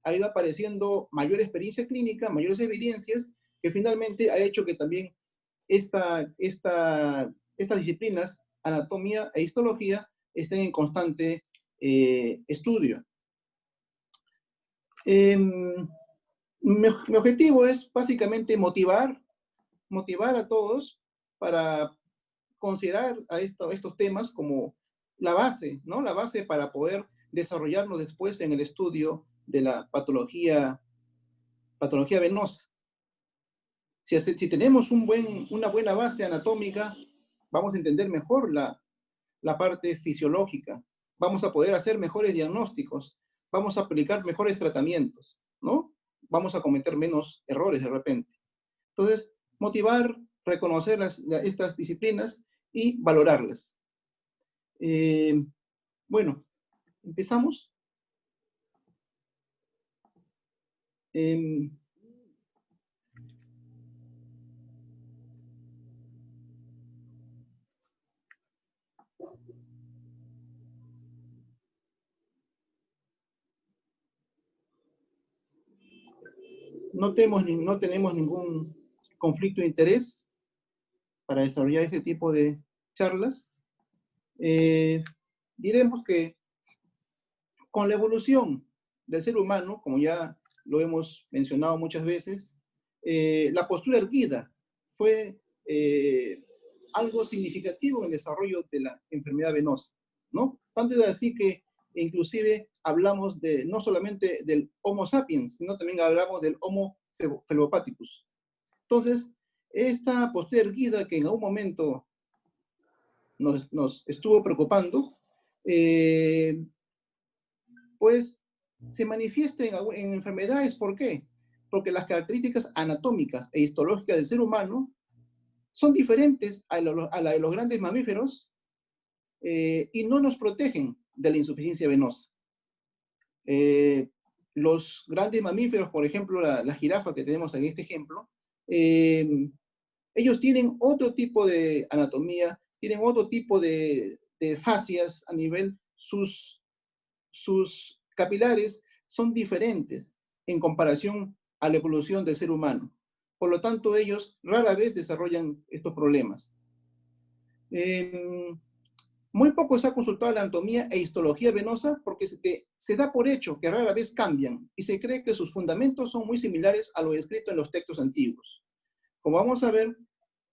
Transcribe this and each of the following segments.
ha ido apareciendo mayor experiencia clínica, mayores evidencias, que finalmente ha hecho que también estas disciplinas, anatomía e histología, estén en constante estudio. Mi objetivo es básicamente motivar a todos para considerar a estos temas como la base, ¿no? La base para poder desarrollarlo después en el estudio de la patología venosa. Si tenemos una buena base anatómica, vamos a entender mejor la parte fisiológica, vamos a poder hacer mejores diagnósticos, vamos a aplicar mejores tratamientos, ¿no? Vamos a cometer menos errores de repente. Entonces, motivar, reconocer estas disciplinas y valorarlas. Bueno, empezamos. No tenemos ningún conflicto de interés para desarrollar este tipo de charlas. Diremos que con la evolución del ser humano, como ya lo hemos mencionado muchas veces, la postura erguida fue algo significativo en el desarrollo de la enfermedad venosa, ¿no? Tanto es así que inclusive hablamos no solamente del Homo sapiens, sino también hablamos del Homo phelophaticus. Entonces, esta postura erguida que en algún momento nos estuvo preocupando, pues se manifiesta en enfermedades. ¿Por qué? Porque las características anatómicas e histológicas del ser humano son diferentes a la de los grandes mamíferos y no nos protegen de la insuficiencia venosa. Los grandes mamíferos, por ejemplo, la jirafa que tenemos en este ejemplo, ellos tienen otro tipo de anatomía, tienen otro tipo de fascias a nivel, sus capilares son diferentes en comparación a la evolución del ser humano. Por lo tanto, ellos rara vez desarrollan estos problemas. Muy poco se ha consultado la anatomía e histología venosa porque se da por hecho que rara vez cambian y se cree que sus fundamentos son muy similares a lo escrito en los textos antiguos. Como vamos a ver,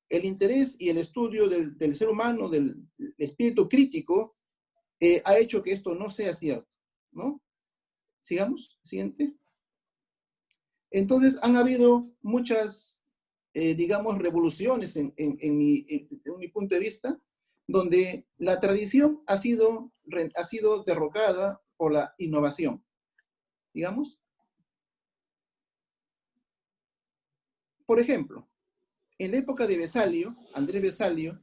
el interés y el estudio del ser humano, del espíritu crítico, ha hecho que esto no sea cierto, ¿no? Sigamos, siguiente. Entonces, han habido muchas, digamos, revoluciones en mi punto de vista, donde la tradición ha sido derrocada por la innovación. Sigamos. Por ejemplo, en la época de Vesalio, Andrés Vesalio,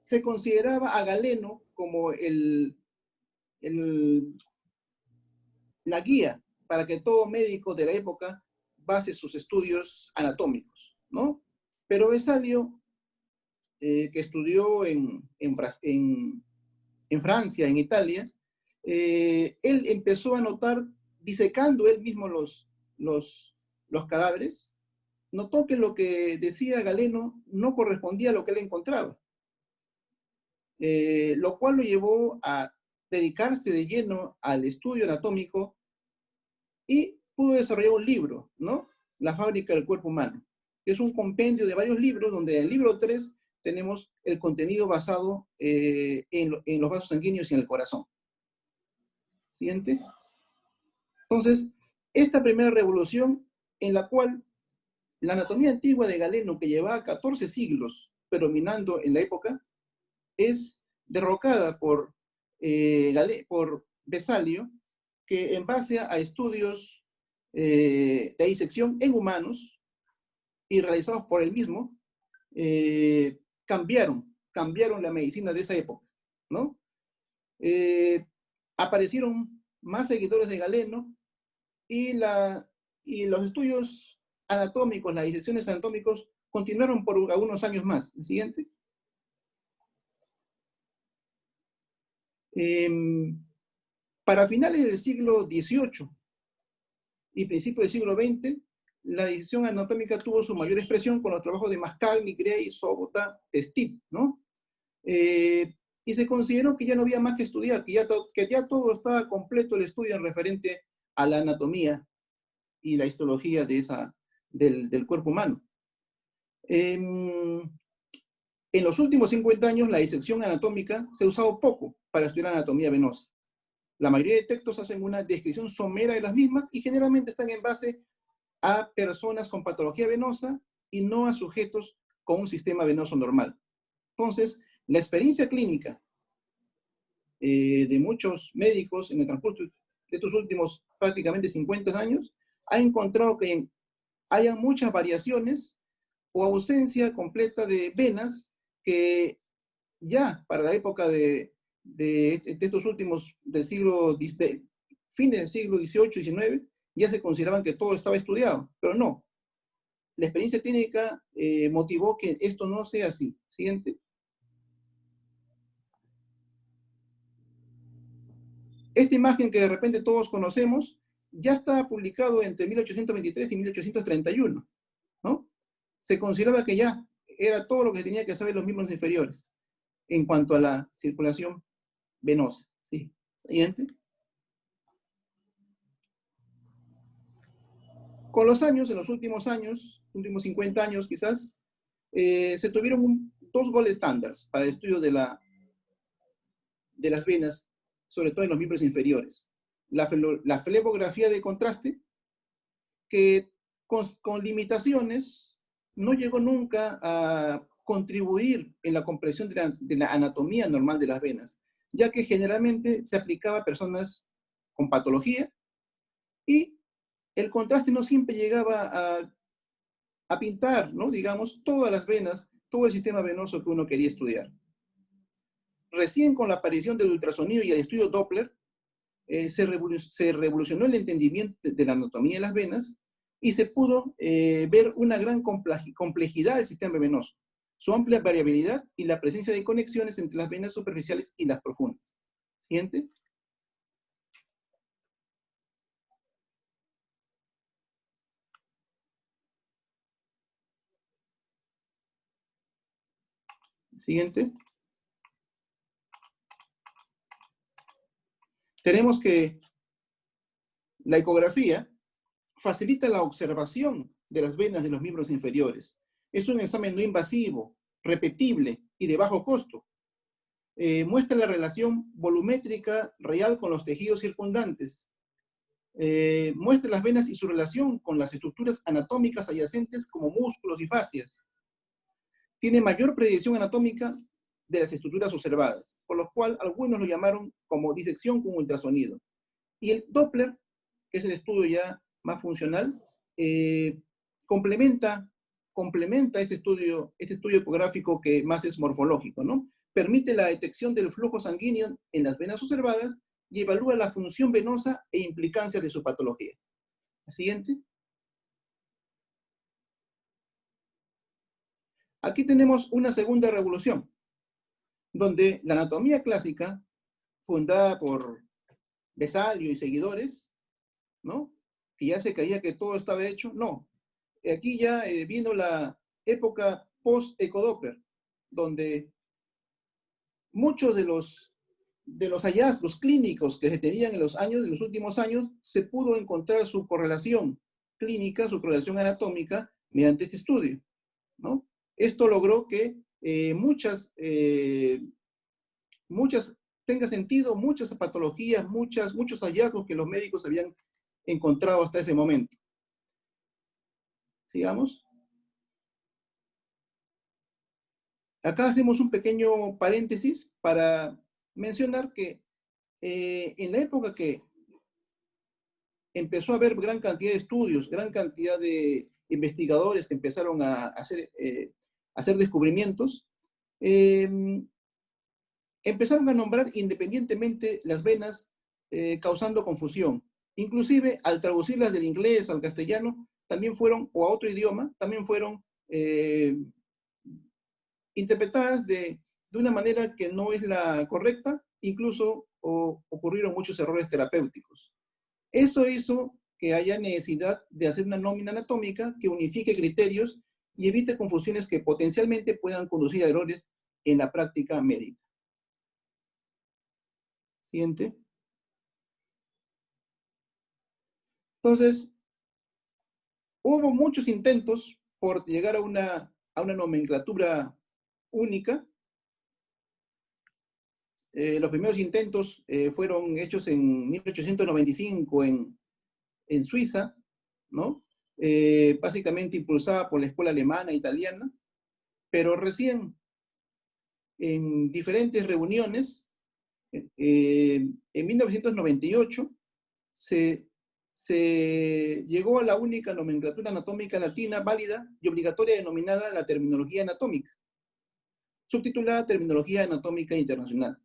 se consideraba a Galeno como la guía para que todo médico de la época base sus estudios anatómicos, ¿no? Pero Vesalio, que estudió en Francia, en Italia, él empezó a notar, disecando él mismo los cadáveres, notó que lo que decía Galeno no correspondía a lo que él encontraba, lo cual lo llevó a dedicarse de lleno al estudio anatómico y pudo desarrollar un libro, ¿no? La fábrica del cuerpo humano, que es un compendio de varios libros, donde en el libro 3 tenemos el contenido basado en los vasos sanguíneos y en el corazón. Siguiente. Entonces, esta primera revolución en la cual la anatomía antigua de Galeno, que llevaba 14 siglos predominando en la época, es derrocada por Vesalio, que en base a estudios de disección en humanos y realizados por él mismo, cambiaron la medicina de esa época, ¿no? Aparecieron más seguidores de Galeno y los estudios anatómicos, las disecciones anatómicas continuaron por algunos años más. El siguiente. Para finales del siglo XVIII y principios del siglo XX, la disección anatómica tuvo su mayor expresión con los trabajos de Mascagni, Gray, Sobota, Stitt, ¿no? Y se consideró que ya no había más que estudiar, que ya todo estaba completo el estudio en referente a la anatomía y la histología del cuerpo humano. En los últimos 50 años, la disección anatómica se ha usado poco para estudiar anatomía venosa. La mayoría de textos hacen una descripción somera de las mismas y generalmente están en base a personas con patología venosa y no a sujetos con un sistema venoso normal. Entonces, la experiencia clínica de muchos médicos en el transcurso de estos últimos prácticamente 50 años ha encontrado que hayan muchas variaciones o ausencia completa de venas que ya para la época de estos últimos del siglo, fin del siglo XVIII y XIX, ya se consideraban que todo estaba estudiado, pero no. La experiencia clínica motivó que esto no sea así. Siguiente. Esta imagen que de repente todos conocemos ya está publicado entre 1823 y 1831, ¿no? Se consideraba que ya era todo lo que tenía que saber los miembros inferiores en cuanto a la circulación venosa. ¿Sí? Siguiente. Con los años, en los últimos años, últimos 50 años quizás, se tuvieron dos gold standards para el estudio de las venas, sobre todo en los miembros inferiores. La flebografía de contraste, que con limitaciones no llegó nunca a contribuir en la comprensión de la anatomía normal de las venas, ya que generalmente se aplicaba a personas con patología y el contraste no siempre llegaba a pintar, ¿no? Digamos, todas las venas, todo el sistema venoso que uno quería estudiar. Recién con la aparición del ultrasonido y el estudio Doppler, se revolucionó el entendimiento de la anatomía de las venas y se pudo ver una gran complejidad del sistema venoso, su amplia variabilidad y la presencia de conexiones entre las venas superficiales y las profundas. Siguiente. Siguiente. Tenemos que la ecografía facilita la observación de las venas de los miembros inferiores. Es un examen no invasivo, repetible y de bajo costo. Muestra la relación volumétrica real con los tejidos circundantes. Muestra las venas y su relación con las estructuras anatómicas adyacentes como músculos y fascias. Tiene mayor predicción anatómica de las estructuras observadas, por lo cual algunos lo llamaron como disección con ultrasonido. Y el Doppler, que es el estudio ya más funcional, complementa este estudio ecográfico que más es morfológico, ¿no? Permite la detección del flujo sanguíneo en las venas observadas y evalúa la función venosa e implicancia de su patología. La siguiente. Aquí tenemos una segunda revolución, donde la anatomía clásica, fundada por Vesalio y seguidores, ¿no? Que ya se creía que todo estaba hecho. No. Aquí ya vino la época post-Ecodoppler, donde muchos de los hallazgos clínicos que se tenían en los últimos años, se pudo encontrar su correlación clínica, su correlación anatómica, mediante este estudio, ¿no? Esto logró que muchas tenga sentido, muchas patologías, muchos hallazgos que los médicos habían encontrado hasta ese momento. Sigamos. Acá hacemos un pequeño paréntesis para mencionar que en la época que empezó a haber gran cantidad de estudios, gran cantidad de investigadores que empezaron a hacer descubrimientos, empezaron a nombrar independientemente las venas, causando confusión. Inclusive, al traducirlas del inglés al castellano, también fueron, o a otro idioma, también fueron interpretadas de una manera que no es la correcta, incluso ocurrieron muchos errores terapéuticos. Eso hizo que haya necesidad de hacer una nómina anatómica que unifique criterios y evite confusiones que potencialmente puedan conducir a errores en la práctica médica. Siguiente. Entonces, hubo muchos intentos por llegar a una nomenclatura única. Los primeros intentos fueron hechos en 1895 en Suiza, ¿no? Básicamente impulsada por la escuela alemana e italiana, pero recién en diferentes reuniones, en 1998, se llegó a la única nomenclatura anatómica latina válida y obligatoria denominada la terminología anatómica, subtitulada Terminología Anatómica Internacional.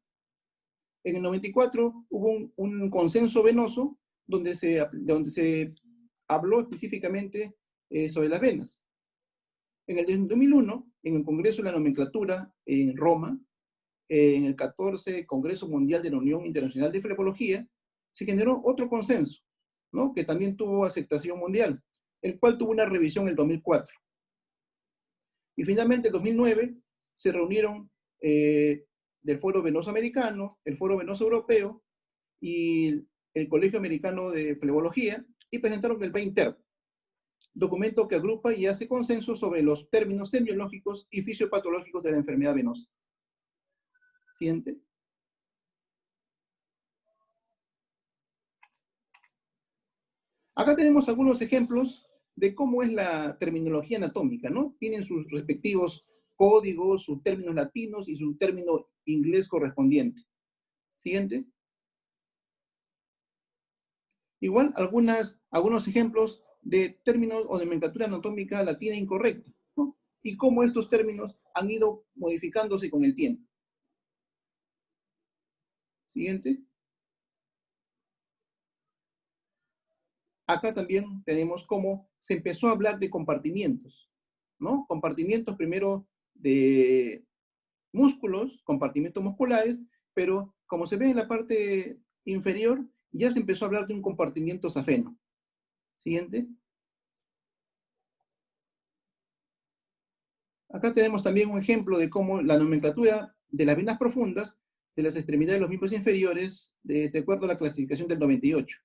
En el 94 hubo un consenso venoso donde se habló específicamente sobre las venas. En el 2001, en el Congreso de la Nomenclatura en Roma, en el 14 Congreso Mundial de la Unión Internacional de Flebología, se generó otro consenso, ¿no? Que también tuvo aceptación mundial, el cual tuvo una revisión en el 2004. Y finalmente, en 2009, se reunieron del Foro Venoso Americano, el Foro Venoso Europeo y el Colegio Americano de Flebología, y presentaron el PEINTER, documento que agrupa y hace consenso sobre los términos semiológicos y fisiopatológicos de la enfermedad venosa. Siguiente. Acá tenemos algunos ejemplos de cómo es la terminología anatómica, ¿no? Tienen sus respectivos códigos, sus términos latinos y su término inglés correspondiente. Siguiente. Igual algunos ejemplos de términos o de nomenclatura anatómica latina incorrecta, ¿no? Y cómo estos términos han ido modificándose con el tiempo. Siguiente. Acá también tenemos cómo se empezó a hablar de compartimientos, ¿no? Compartimientos primero de músculos, compartimientos musculares, pero como se ve en la parte inferior, ya se empezó a hablar de un compartimiento safeno. Siguiente. Acá tenemos también un ejemplo de cómo la nomenclatura de las venas profundas de las extremidades de los miembros inferiores, de acuerdo a la clasificación del 98,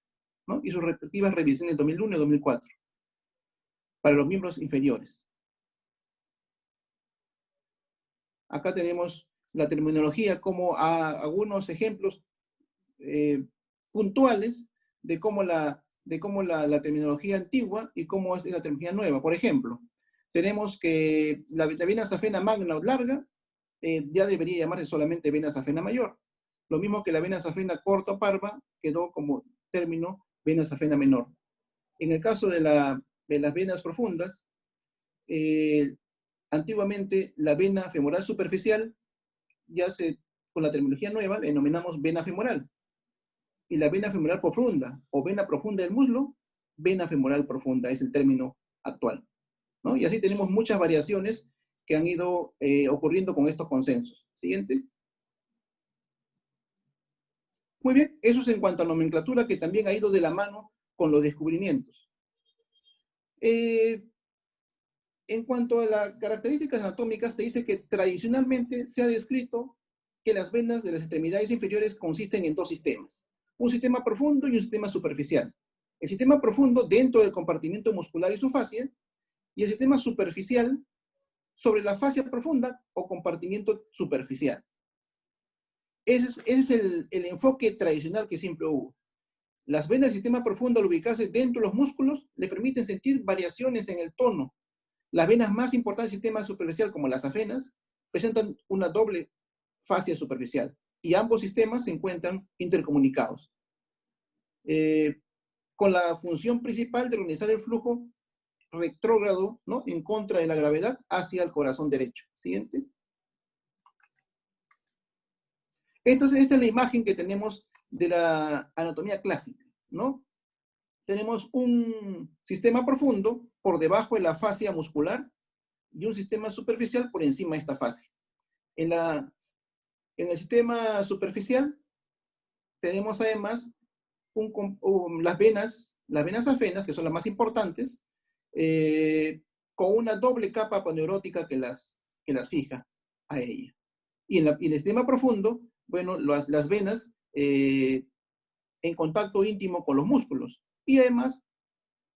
¿no? Y sus respectivas revisiones en 2001 y 2004, para los miembros inferiores. Acá tenemos la terminología como algunos ejemplos puntuales de cómo la terminología antigua y cómo es la terminología nueva. Por ejemplo, tenemos que la vena safena magna o larga ya debería llamarse solamente vena safena mayor. Lo mismo que la vena safena corta o parva quedó como término vena safena menor. En el caso de las venas profundas, antiguamente la vena femoral superficial, con la terminología nueva, la denominamos vena femoral. Y la vena femoral profunda o vena profunda del muslo, vena femoral profunda es el término actual, ¿no? Y así tenemos muchas variaciones que han ido ocurriendo con estos consensos. Siguiente. Muy bien, eso es en cuanto a nomenclatura, que también ha ido de la mano con los descubrimientos. En cuanto a las características anatómicas, te dice que tradicionalmente se ha descrito que las venas de las extremidades inferiores consisten en dos sistemas: un sistema profundo y un sistema superficial. El sistema profundo dentro del compartimento muscular y su fascia, y el sistema superficial sobre la fascia profunda o compartimiento superficial. Ese es el enfoque tradicional que siempre hubo. Las venas del sistema profundo, al ubicarse dentro de los músculos, le permiten sentir variaciones en el tono. Las venas más importantes del sistema superficial, como las safenas, presentan una doble fascia superficial, y ambos sistemas se encuentran intercomunicados, con la función principal de organizar el flujo retrógrado, ¿no?, en contra de la gravedad hacia el corazón derecho. Siguiente. Entonces, esta es la imagen que tenemos de la anatomía clásica, ¿no? Tenemos un sistema profundo por debajo de la fascia muscular y un sistema superficial por encima de esta fascia. En el sistema superficial tenemos además las venas afenas, que son las más importantes, con una doble capa paneurótica que las fija a ella. Y en el sistema profundo, bueno, las venas en contacto íntimo con los músculos y además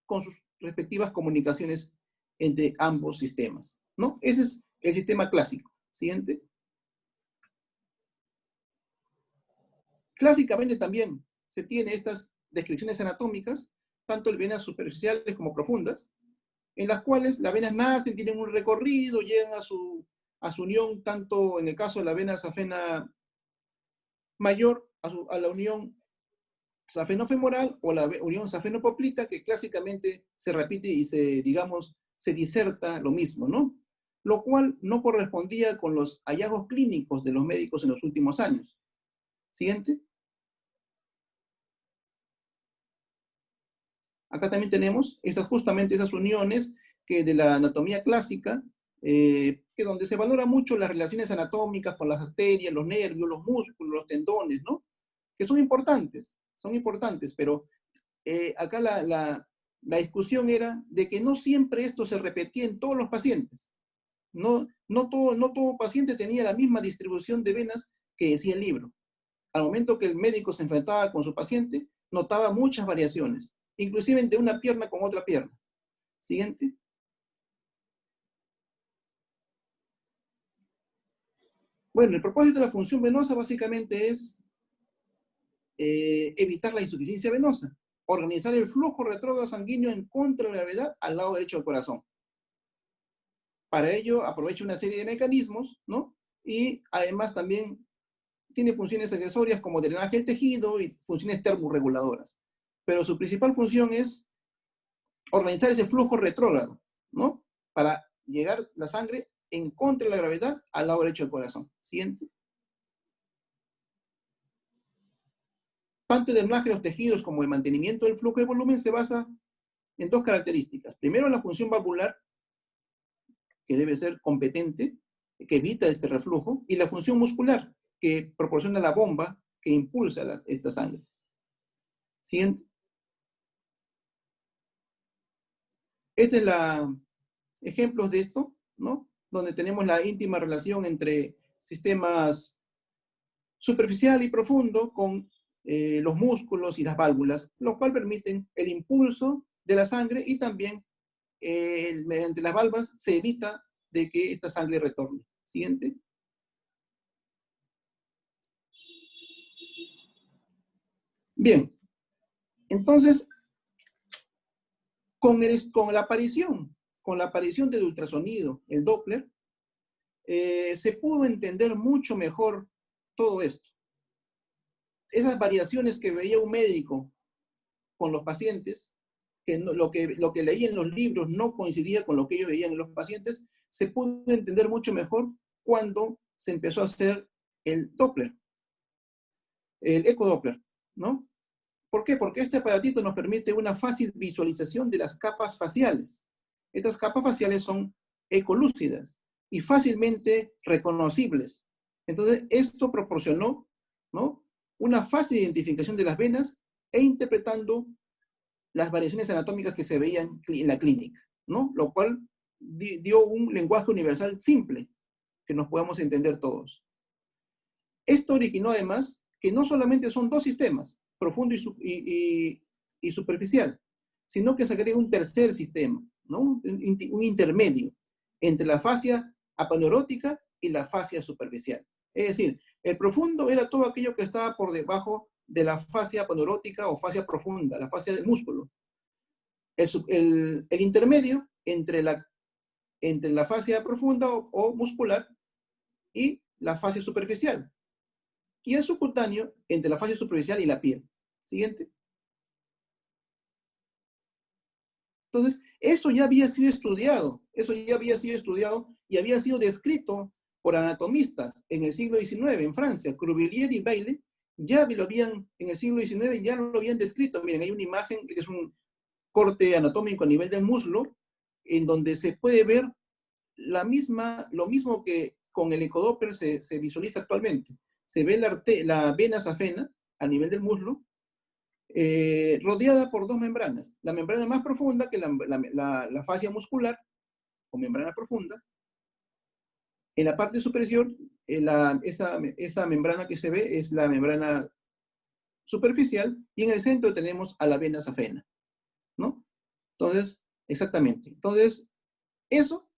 con sus respectivas comunicaciones entre ambos sistemas, ¿no? Ese es el sistema clásico. Siguiente. Clásicamente también se tiene estas descripciones anatómicas, tanto de venas superficiales como profundas, en las cuales las venas nacen, tienen un recorrido, llegan a su unión, tanto en el caso de la vena safena mayor, a la unión safenofemoral o la unión safenopoplita, que clásicamente se repite y se diserta lo mismo, ¿no? Lo cual no correspondía con los hallazgos clínicos de los médicos en los últimos años. Siguiente. Acá también tenemos justamente esas uniones que de la anatomía clásica, que donde se valora mucho las relaciones anatómicas con las arterias, los nervios, los músculos, los tendones, ¿no? Que son importantes, pero acá la discusión era de que no siempre esto se repetía en todos los pacientes. No todo paciente tenía la misma distribución de venas que decía el libro. Al momento que el médico se enfrentaba con su paciente, notaba muchas variaciones, inclusive de una pierna con otra pierna. Siguiente. Bueno, el propósito de la función venosa básicamente es evitar la insuficiencia venosa, organizar el flujo retrógrado sanguíneo en contra de la gravedad al lado derecho del corazón. Para ello aprovecha una serie de mecanismos, ¿no? Y además también tiene funciones accesorias como drenaje del tejido y funciones termorreguladoras. Pero su principal función es organizar ese flujo retrógrado, ¿no? Para llegar la sangre en contra de la gravedad al lado derecho del corazón. Siguiente. Tanto el drenaje de los tejidos como el mantenimiento del flujo de volumen se basa en dos características. Primero, la función valvular, que debe ser competente, que evita este reflujo, y la función muscular, que proporciona la bomba que impulsa esta sangre. Siguiente. Este es ejemplos de esto, ¿no? Donde tenemos la íntima relación entre sistemas superficial y profundo con los músculos y las válvulas, lo cual permiten el impulso de la sangre y también mediante las válvulas se evita de que esta sangre retorne. Siguiente. Bien, entonces, con la aparición del ultrasonido, el Doppler, se pudo entender mucho mejor todo esto. Esas variaciones que veía un médico con los pacientes, que lo que leía en los libros no coincidía con lo que ellos veían en los pacientes, se pudo entender mucho mejor cuando se empezó a hacer el Doppler, el ecodoppler, ¿no? ¿Por qué? Porque este aparatito nos permite una fácil visualización de las capas faciales. Estas capas faciales son ecolúcidas y fácilmente reconocibles. Entonces, esto proporcionó, ¿no?, una fácil identificación de las venas e interpretando las variaciones anatómicas que se veían en la clínica, ¿no? Lo cual dio un lenguaje universal simple que nos podamos entender todos. Esto originó además que no solamente son dos sistemas, profundo y superficial, sino que se agrega un tercer sistema, ¿no? Un intermedio entre la fascia aponeurótica y la fascia superficial. Es decir, el profundo era todo aquello que estaba por debajo de la fascia aponeurótica o fascia profunda, la fascia del músculo. El intermedio entre la fascia profunda o muscular y la fascia superficial. Y el subcutáneo entre la fascia superficial y la piel. Siguiente. Entonces, eso ya había sido estudiado y había sido descrito por anatomistas en el siglo XIX en Francia. Cruvillier y Bailey ya lo habían, en el siglo XIX ya lo habían descrito. Miren, hay una imagen que es un corte anatómico a nivel del muslo, en donde se puede ver lo mismo que con el ecodoppler se visualiza actualmente. Se ve la vena safena, a nivel del muslo, rodeada por dos membranas. La membrana más profunda, que es la fascia muscular, o membrana profunda. En la parte superior, esa membrana que se ve es la membrana superficial, y en el centro tenemos a la vena safena, ¿no? Entonces, exactamente. Entonces, eso,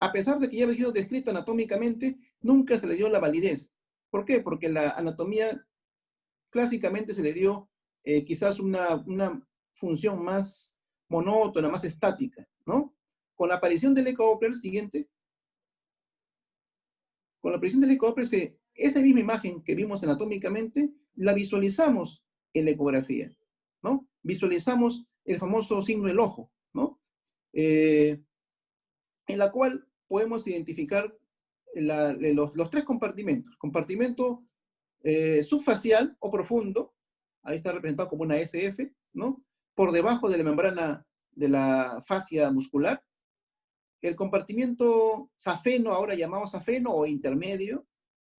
a pesar de que ya había sido descrito anatómicamente, nunca se le dio la validez. ¿Por qué? Porque la anatomía clásicamente se le dio quizás una función más monótona, más estática, ¿no? Con la aparición del eco-Doppler, siguiente, con la aparición del eco-Doppler, esa misma imagen que vimos anatómicamente, la visualizamos en la ecografía, ¿no? Visualizamos el famoso signo del ojo, ¿no? En la cual podemos identificar los tres compartimentos. Compartimento subfacial o profundo, ahí está representado como una SF, ¿no? Por debajo de la membrana de la fascia muscular. El compartimiento safeno, ahora llamado safeno o intermedio,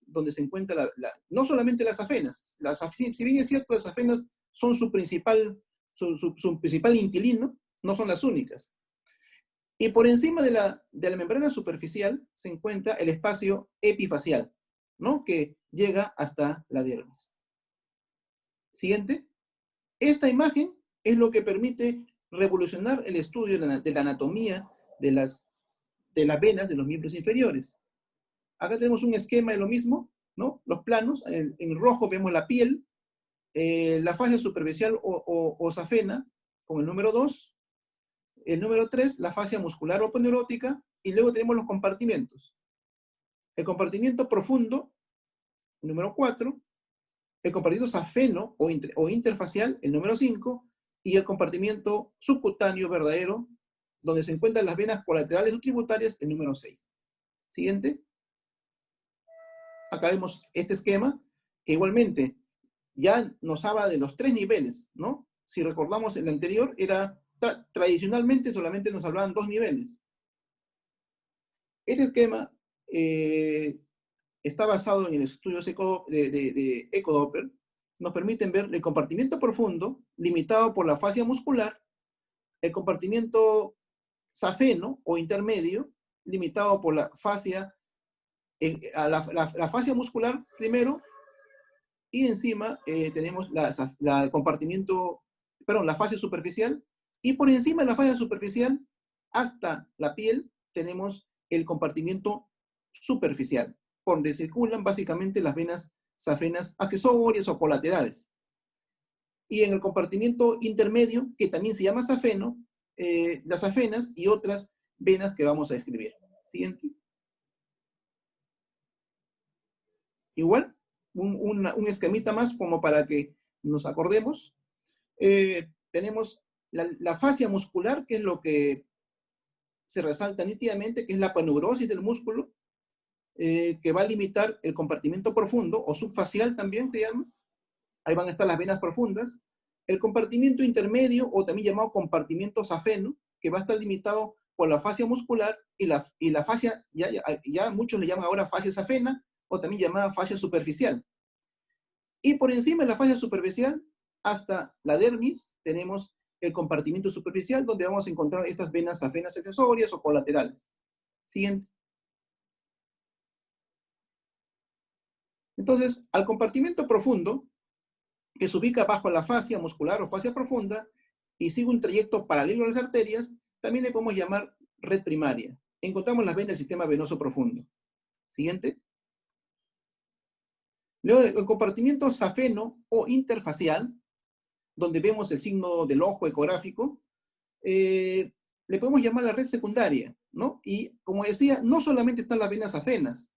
donde se encuentra no solamente las safenas, si bien es cierto, las safenas son su principal inquilino, no son las únicas. Y por encima de la membrana superficial se encuentra el espacio epifacial, ¿no? Que llega hasta la dermis. Siguiente. Esta imagen es lo que permite revolucionar el estudio de la anatomía de las venas de los miembros inferiores. Acá tenemos un esquema de lo mismo, ¿no? Los planos, en rojo vemos la piel, la fascia superficial o safena, con el número 2, el número 3, la fascia muscular o poneurótica, y luego tenemos los compartimentos. El compartimiento profundo, número 4, el compartimiento safeno o interfacial, el número 5, y el compartimiento subcutáneo verdadero, donde se encuentran las venas colaterales o tributarias, el número 6. Siguiente. Acá vemos este esquema, que igualmente ya nos habla de los 3 niveles, ¿no? Si recordamos el anterior, tradicionalmente solamente nos hablaban 2 niveles. Este esquema está basado en el estudio de eco-Doppler. Nos permiten ver el compartimiento profundo, limitado por la fascia muscular, el compartimiento safeno o intermedio, limitado por la fascia, la fascia muscular primero, y encima tenemos el compartimiento, perdón, la fascia superficial, y por encima de la fascia superficial, hasta la piel, tenemos el compartimiento superficial, por donde circulan básicamente las venas safenas accesorias o colaterales. Y en el compartimiento intermedio, que también se llama safeno, las safenas y otras venas que vamos a describir. Siguiente. Igual, un esquemita más como para que nos acordemos. Tenemos la fascia muscular, que es lo que se resalta nítidamente, que es la paneurosis del músculo, que va a limitar el compartimiento profundo, o subfacial también se llama. Ahí van a estar las venas profundas. El compartimiento intermedio, o también llamado compartimiento safeno, que va a estar limitado por la fascia muscular y la fascia, ya muchos le llaman ahora fascia safena, o también llamada fascia superficial. Y por encima de la fascia superficial, hasta la dermis, tenemos el compartimiento superficial, donde vamos a encontrar estas venas safenas accesorias o colaterales. Siguiente. Entonces, al compartimiento profundo, que se ubica bajo la fascia muscular o fascia profunda, y sigue un trayecto paralelo a las arterias, también le podemos llamar red primaria. Encontramos las venas del sistema venoso profundo. Siguiente. Luego, el compartimiento safeno o interfacial, donde vemos el signo del ojo ecográfico, le podemos llamar la red secundaria, ¿no? Y como decía, no solamente están las venas safenas,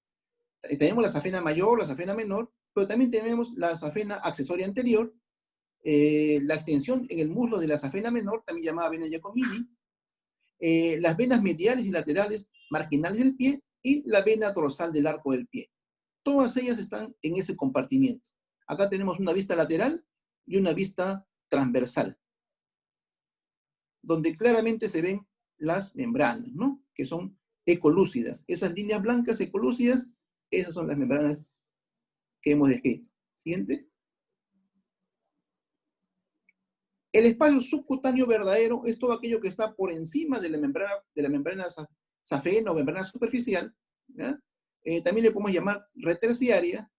tenemos la safena mayor, la safena menor, pero también tenemos la safena accesoria anterior, la extensión en el muslo de la safena menor, también llamada vena Giacomini, las venas mediales y laterales marginales del pie, y la vena dorsal del arco del pie. Todas ellas están en ese compartimiento. Acá tenemos una vista lateral y una vista transversal, donde claramente se ven las membranas, ¿no? Que son ecolúcidas. Esas líneas blancas ecolúcidas, esas son las membranas que hemos descrito. Siguiente. El espacio subcutáneo verdadero es todo aquello que está por encima de la membrana safena o membrana superficial, ¿ya? También le podemos llamar red terciaria.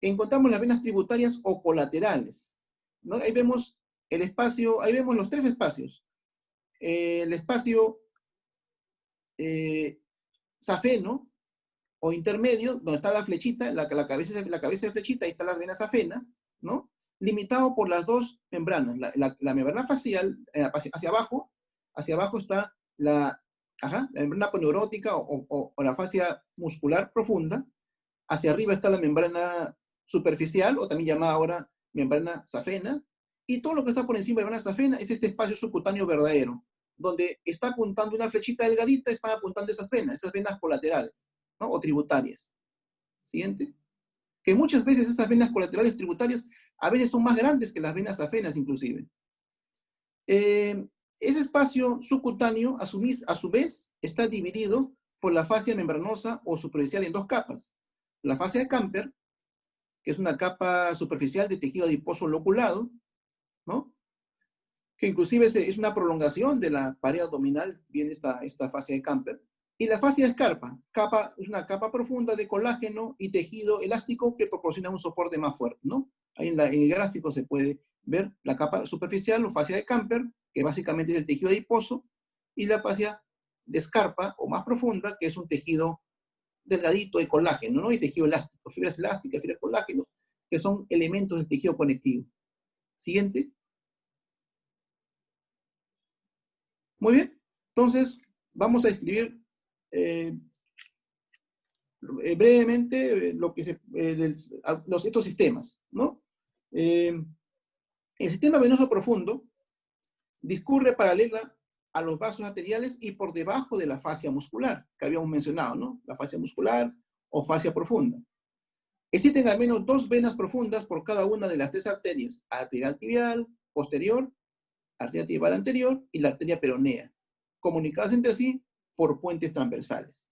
Encontramos las venas tributarias o colaterales, ¿no? Ahí vemos el espacio, ahí vemos los tres espacios. El espacio safeno o intermedio, donde está la flechita, la cabeza de flechita, ahí está la vena safena, ¿no? Limitado por las dos membranas, la membrana facial, hacia abajo está la membrana poneurótica o la fascia muscular profunda, hacia arriba está la membrana superficial, o también llamada ahora membrana safena, y todo lo que está por encima de la membrana safena es este espacio subcutáneo verdadero, donde está apuntando una flechita delgadita, están apuntando esas venas colaterales, ¿no? O tributarias. Siguiente. Que muchas veces esas venas colaterales tributarias a veces son más grandes que las venas safenas inclusive. Ese espacio subcutáneo a su vez está dividido por la fascia membranosa o superficial en dos capas. La fascia de Camper, que es una capa superficial de tejido adiposo loculado, ¿no? Que inclusive es una prolongación de la pared abdominal, viene esta fascia de Camper. Y la fascia de escarpa, es una capa profunda de colágeno y tejido elástico que proporciona un soporte más fuerte, ¿no? Ahí en el gráfico se puede ver la capa superficial o fascia de Camper, que básicamente es el tejido adiposo, y la fascia de escarpa o más profunda, que es un tejido delgadito de colágeno, ¿no? Y tejido elástico, fibras elásticas, fibras de colágeno, que son elementos del tejido conectivo. Siguiente. Muy bien. Entonces, vamos a describir brevemente estos sistemas, ¿no? El sistema venoso profundo discurre paralela a los vasos arteriales y por debajo de la fascia muscular, que habíamos mencionado, ¿no? La fascia muscular o fascia profunda. Existen al menos dos venas profundas por cada una de las tres arterias, arteria tibial posterior, arteria tibial anterior y la arteria peronea, comunicadas entre sí por puentes transversales.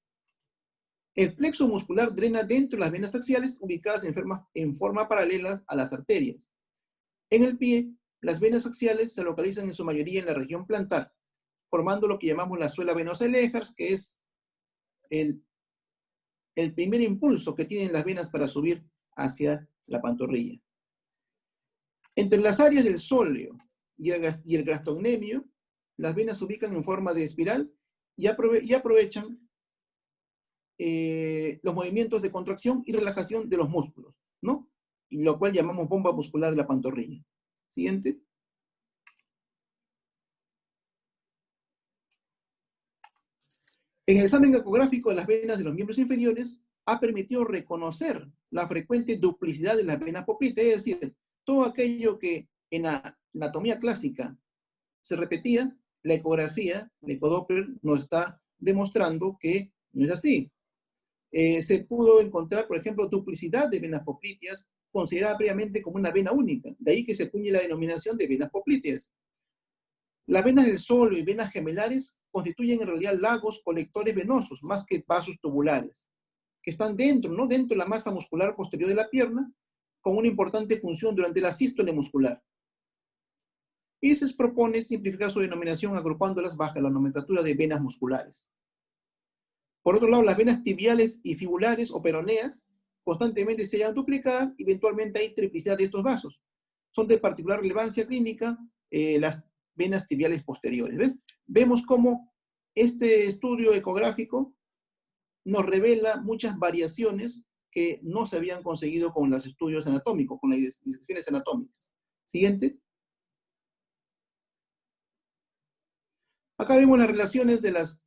El plexo muscular drena dentro de las venas axiales ubicadas en forma paralelas a las arterias. En el pie, las venas axiales se localizan en su mayoría en la región plantar, formando lo que llamamos la suela venosa de Lehars, que es el primer impulso que tienen las venas para subir hacia la pantorrilla. Entre las áreas del sóleo y el gastrocnemio, las venas se ubican en forma de espiral y aprovechan los movimientos de contracción y relajación de los músculos, ¿no? Y lo cual llamamos bomba muscular de la pantorrilla. Siguiente. En el examen ecográfico de las venas de los miembros inferiores, ha permitido reconocer la frecuente duplicidad de las venas poplitea, es decir, todo aquello que en la anatomía clásica se repetía, la ecografía, el ecodoppler, nos está demostrando que no es así. Se pudo encontrar, por ejemplo, duplicidad de venas popliteas, considerada previamente como una vena única, de ahí que se acuñe la denominación de venas popliteas. Las venas del sóleo y venas gemelares constituyen en realidad lagos colectores venosos, más que vasos tubulares, que están dentro, ¿no? Dentro de la masa muscular posterior de la pierna, con una importante función durante la sístole muscular. Y se propone simplificar su denominación agrupándolas bajo la nomenclatura de venas musculares. Por otro lado, las venas tibiales y fibulares o peroneas constantemente se hallan duplicadas y eventualmente hay triplicidad de estos vasos. Son de particular relevancia clínica las venas tibiales posteriores. ¿Ves? Vemos cómo este estudio ecográfico nos revela muchas variaciones que no se habían conseguido con los estudios anatómicos, con las disecciones anatómicas. Siguiente. Acá vemos las relaciones de las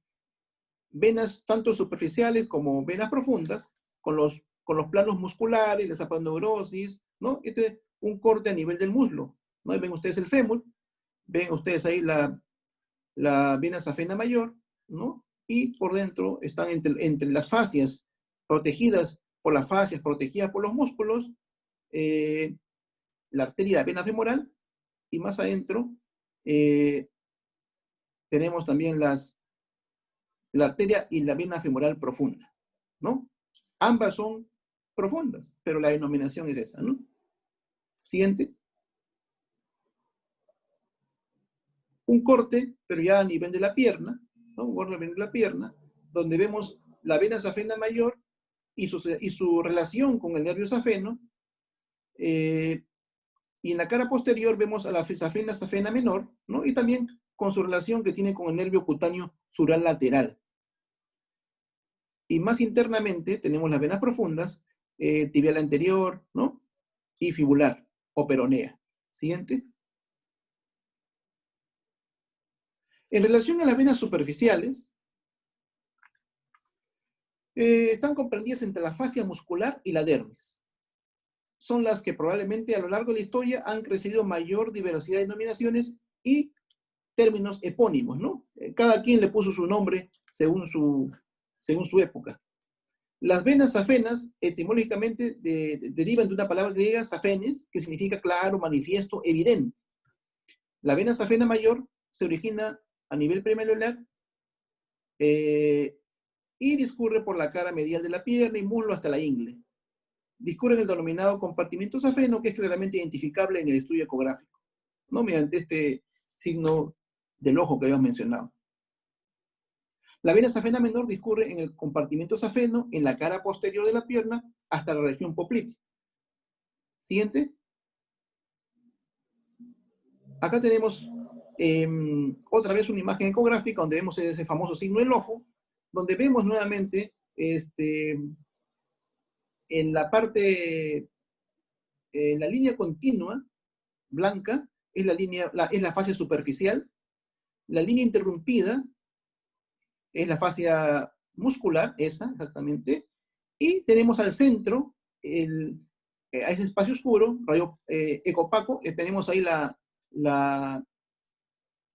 venas tanto superficiales como venas profundas con los planos musculares, la aponeurosis, ¿no? Este es un corte a nivel del muslo, ¿no? Ven ustedes el fémur, ven ustedes ahí la vena safena mayor, ¿no? Y por dentro están entre las fascias protegidas por las fascias, protegidas por los músculos, la arteria y la vena femoral, y más adentro tenemos también la arteria y la vena femoral profunda, ¿no? Ambas son profundas, pero la denominación es esa, ¿no? Siguiente. un corte, pero ya a nivel de la pierna, ¿no? Un corte a nivel de la pierna, donde vemos la vena safena mayor y su relación con el nervio safeno, y en la cara posterior vemos a la safena menor, ¿no? Y también con su relación que tiene con el nervio cutáneo sural lateral. Y más internamente tenemos las venas profundas, tibial anterior, ¿no? Y fibular o peronea. Siguiente. En relación a las venas superficiales, están comprendidas entre la fascia muscular y la dermis. Son las que probablemente a lo largo de la historia han crecido mayor diversidad de denominaciones y términos epónimos, ¿no? Cada quien le puso su nombre según su época. Las venas safenas, etimológicamente, derivan de una palabra griega, safenes, que significa claro, manifiesto, evidente. La vena safena mayor se origina a nivel premolar y discurre por la cara medial de la pierna y muslo hasta la ingle. Discurre en el denominado compartimiento safeno, que es claramente identificable en el estudio ecográfico, ¿no? Mediante este signo del ojo que habíamos mencionado. La vena safena menor discurre en el compartimento safeno, en la cara posterior de la pierna, hasta la región poplítea. Siguiente. Acá tenemos otra vez una imagen ecográfica donde vemos ese famoso signo del ojo, donde vemos nuevamente en la parte, en la línea continua, blanca, es la fascia superficial. La línea interrumpida es la fascia muscular, esa exactamente. Y tenemos al centro, a ese espacio oscuro, rayo ecopaco, tenemos ahí la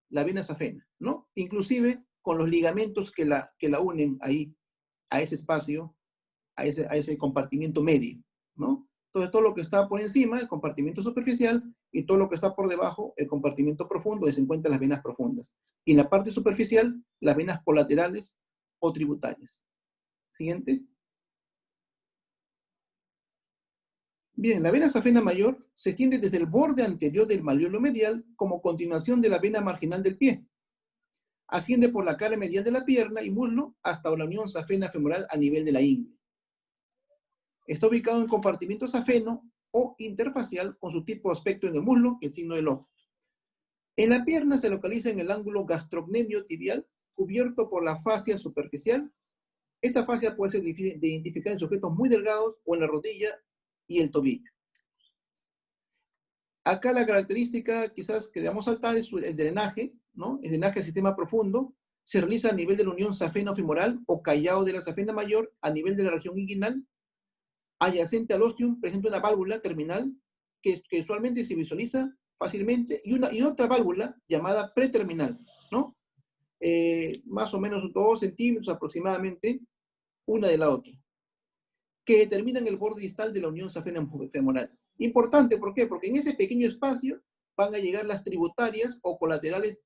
vena safena, ¿no? Inclusive con los ligamentos que la unen ahí, a ese espacio, a ese compartimiento medio, ¿no? Entonces, todo lo que está por encima, el compartimiento superficial, y todo lo que está por debajo, el compartimiento profundo, donde se encuentran las venas profundas. Y en la parte superficial, las venas colaterales o tributarias. Siguiente. Bien, la vena safena mayor se extiende desde el borde anterior del malleolo medial como continuación de la vena marginal del pie. Asciende por la cara medial de la pierna y muslo hasta la unión safena femoral a nivel de la ingle. Está ubicado en el compartimiento safeno o interfacial con su tipo de aspecto en el muslo y el signo del ojo. En la pierna se localiza en el ángulo gastrocnemio tibial, cubierto por la fascia superficial. Esta fascia puede ser difícil de identificar en sujetos muy delgados o en la rodilla y el tobillo. Acá la característica quizás que debamos saltar es el drenaje, ¿no? El drenaje del sistema profundo se realiza a nivel de la unión safeno-femoral o callado de la safena mayor a nivel de la región inguinal. Adyacente al ostium presenta una válvula terminal que usualmente se visualiza fácilmente y otra válvula llamada preterminal, ¿no? Más o menos 2 centímetros aproximadamente una de la otra, que determinan el borde distal de la unión safena-femoral. Importante, ¿por qué? Porque en ese pequeño espacio van a llegar las tributarias o colaterales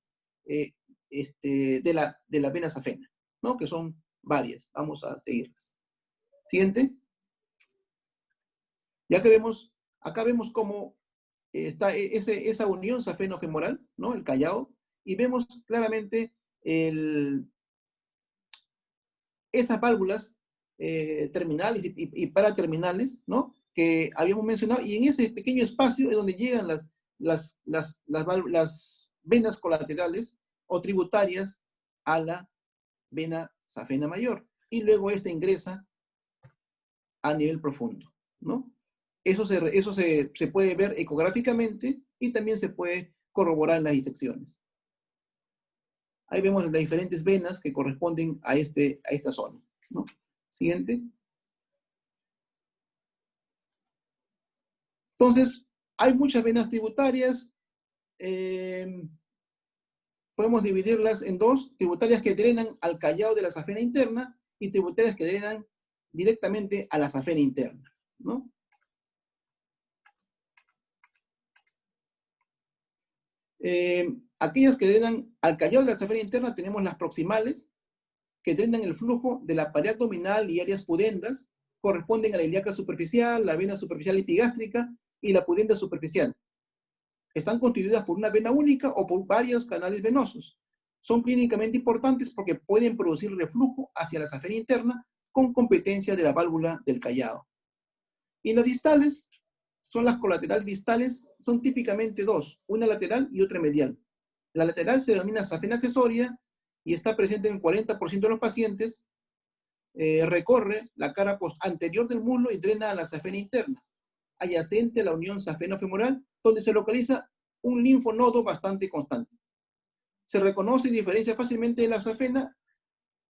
de la vena safena, ¿no? Que son varias. Vamos a seguirlas. Siguiente. Ya que vemos, acá vemos cómo está esa unión safeno-femoral, ¿no? El callado, y vemos claramente esas válvulas terminales y paraterminales, ¿no? Que habíamos mencionado, y en ese pequeño espacio es donde llegan las venas colaterales o tributarias a la vena safena mayor, y luego esta ingresa a nivel profundo, ¿no? Eso se puede ver ecográficamente y también se puede corroborar en las disecciones. Ahí vemos las diferentes venas que corresponden a esta zona, ¿no? Siguiente. Entonces, hay muchas venas tributarias. Podemos dividirlas en dos: tributarias que drenan al callado de la safena interna y tributarias que drenan directamente a la safena interna, ¿no? Aquellas que drenan al callado de la safena interna tenemos las proximales, que drenan el flujo de la pared abdominal y áreas pudendas, corresponden a la ilíaca superficial, la vena superficial epigástrica y la pudenda superficial. están constituidas por una vena única o por varios canales venosos. Son clínicamente importantes porque pueden producir reflujo hacia la safena interna con competencia de la válvula del callado. Y las distales son las colaterales distales, son típicamente dos, una lateral y otra medial. La lateral se denomina safena accesoria y está presente en el 40% de los pacientes, recorre la cara anterior del muslo y drena a la safena interna, adyacente a la unión safeno-femoral, donde se localiza un linfonodo bastante constante. Se reconoce y diferencia fácilmente la safena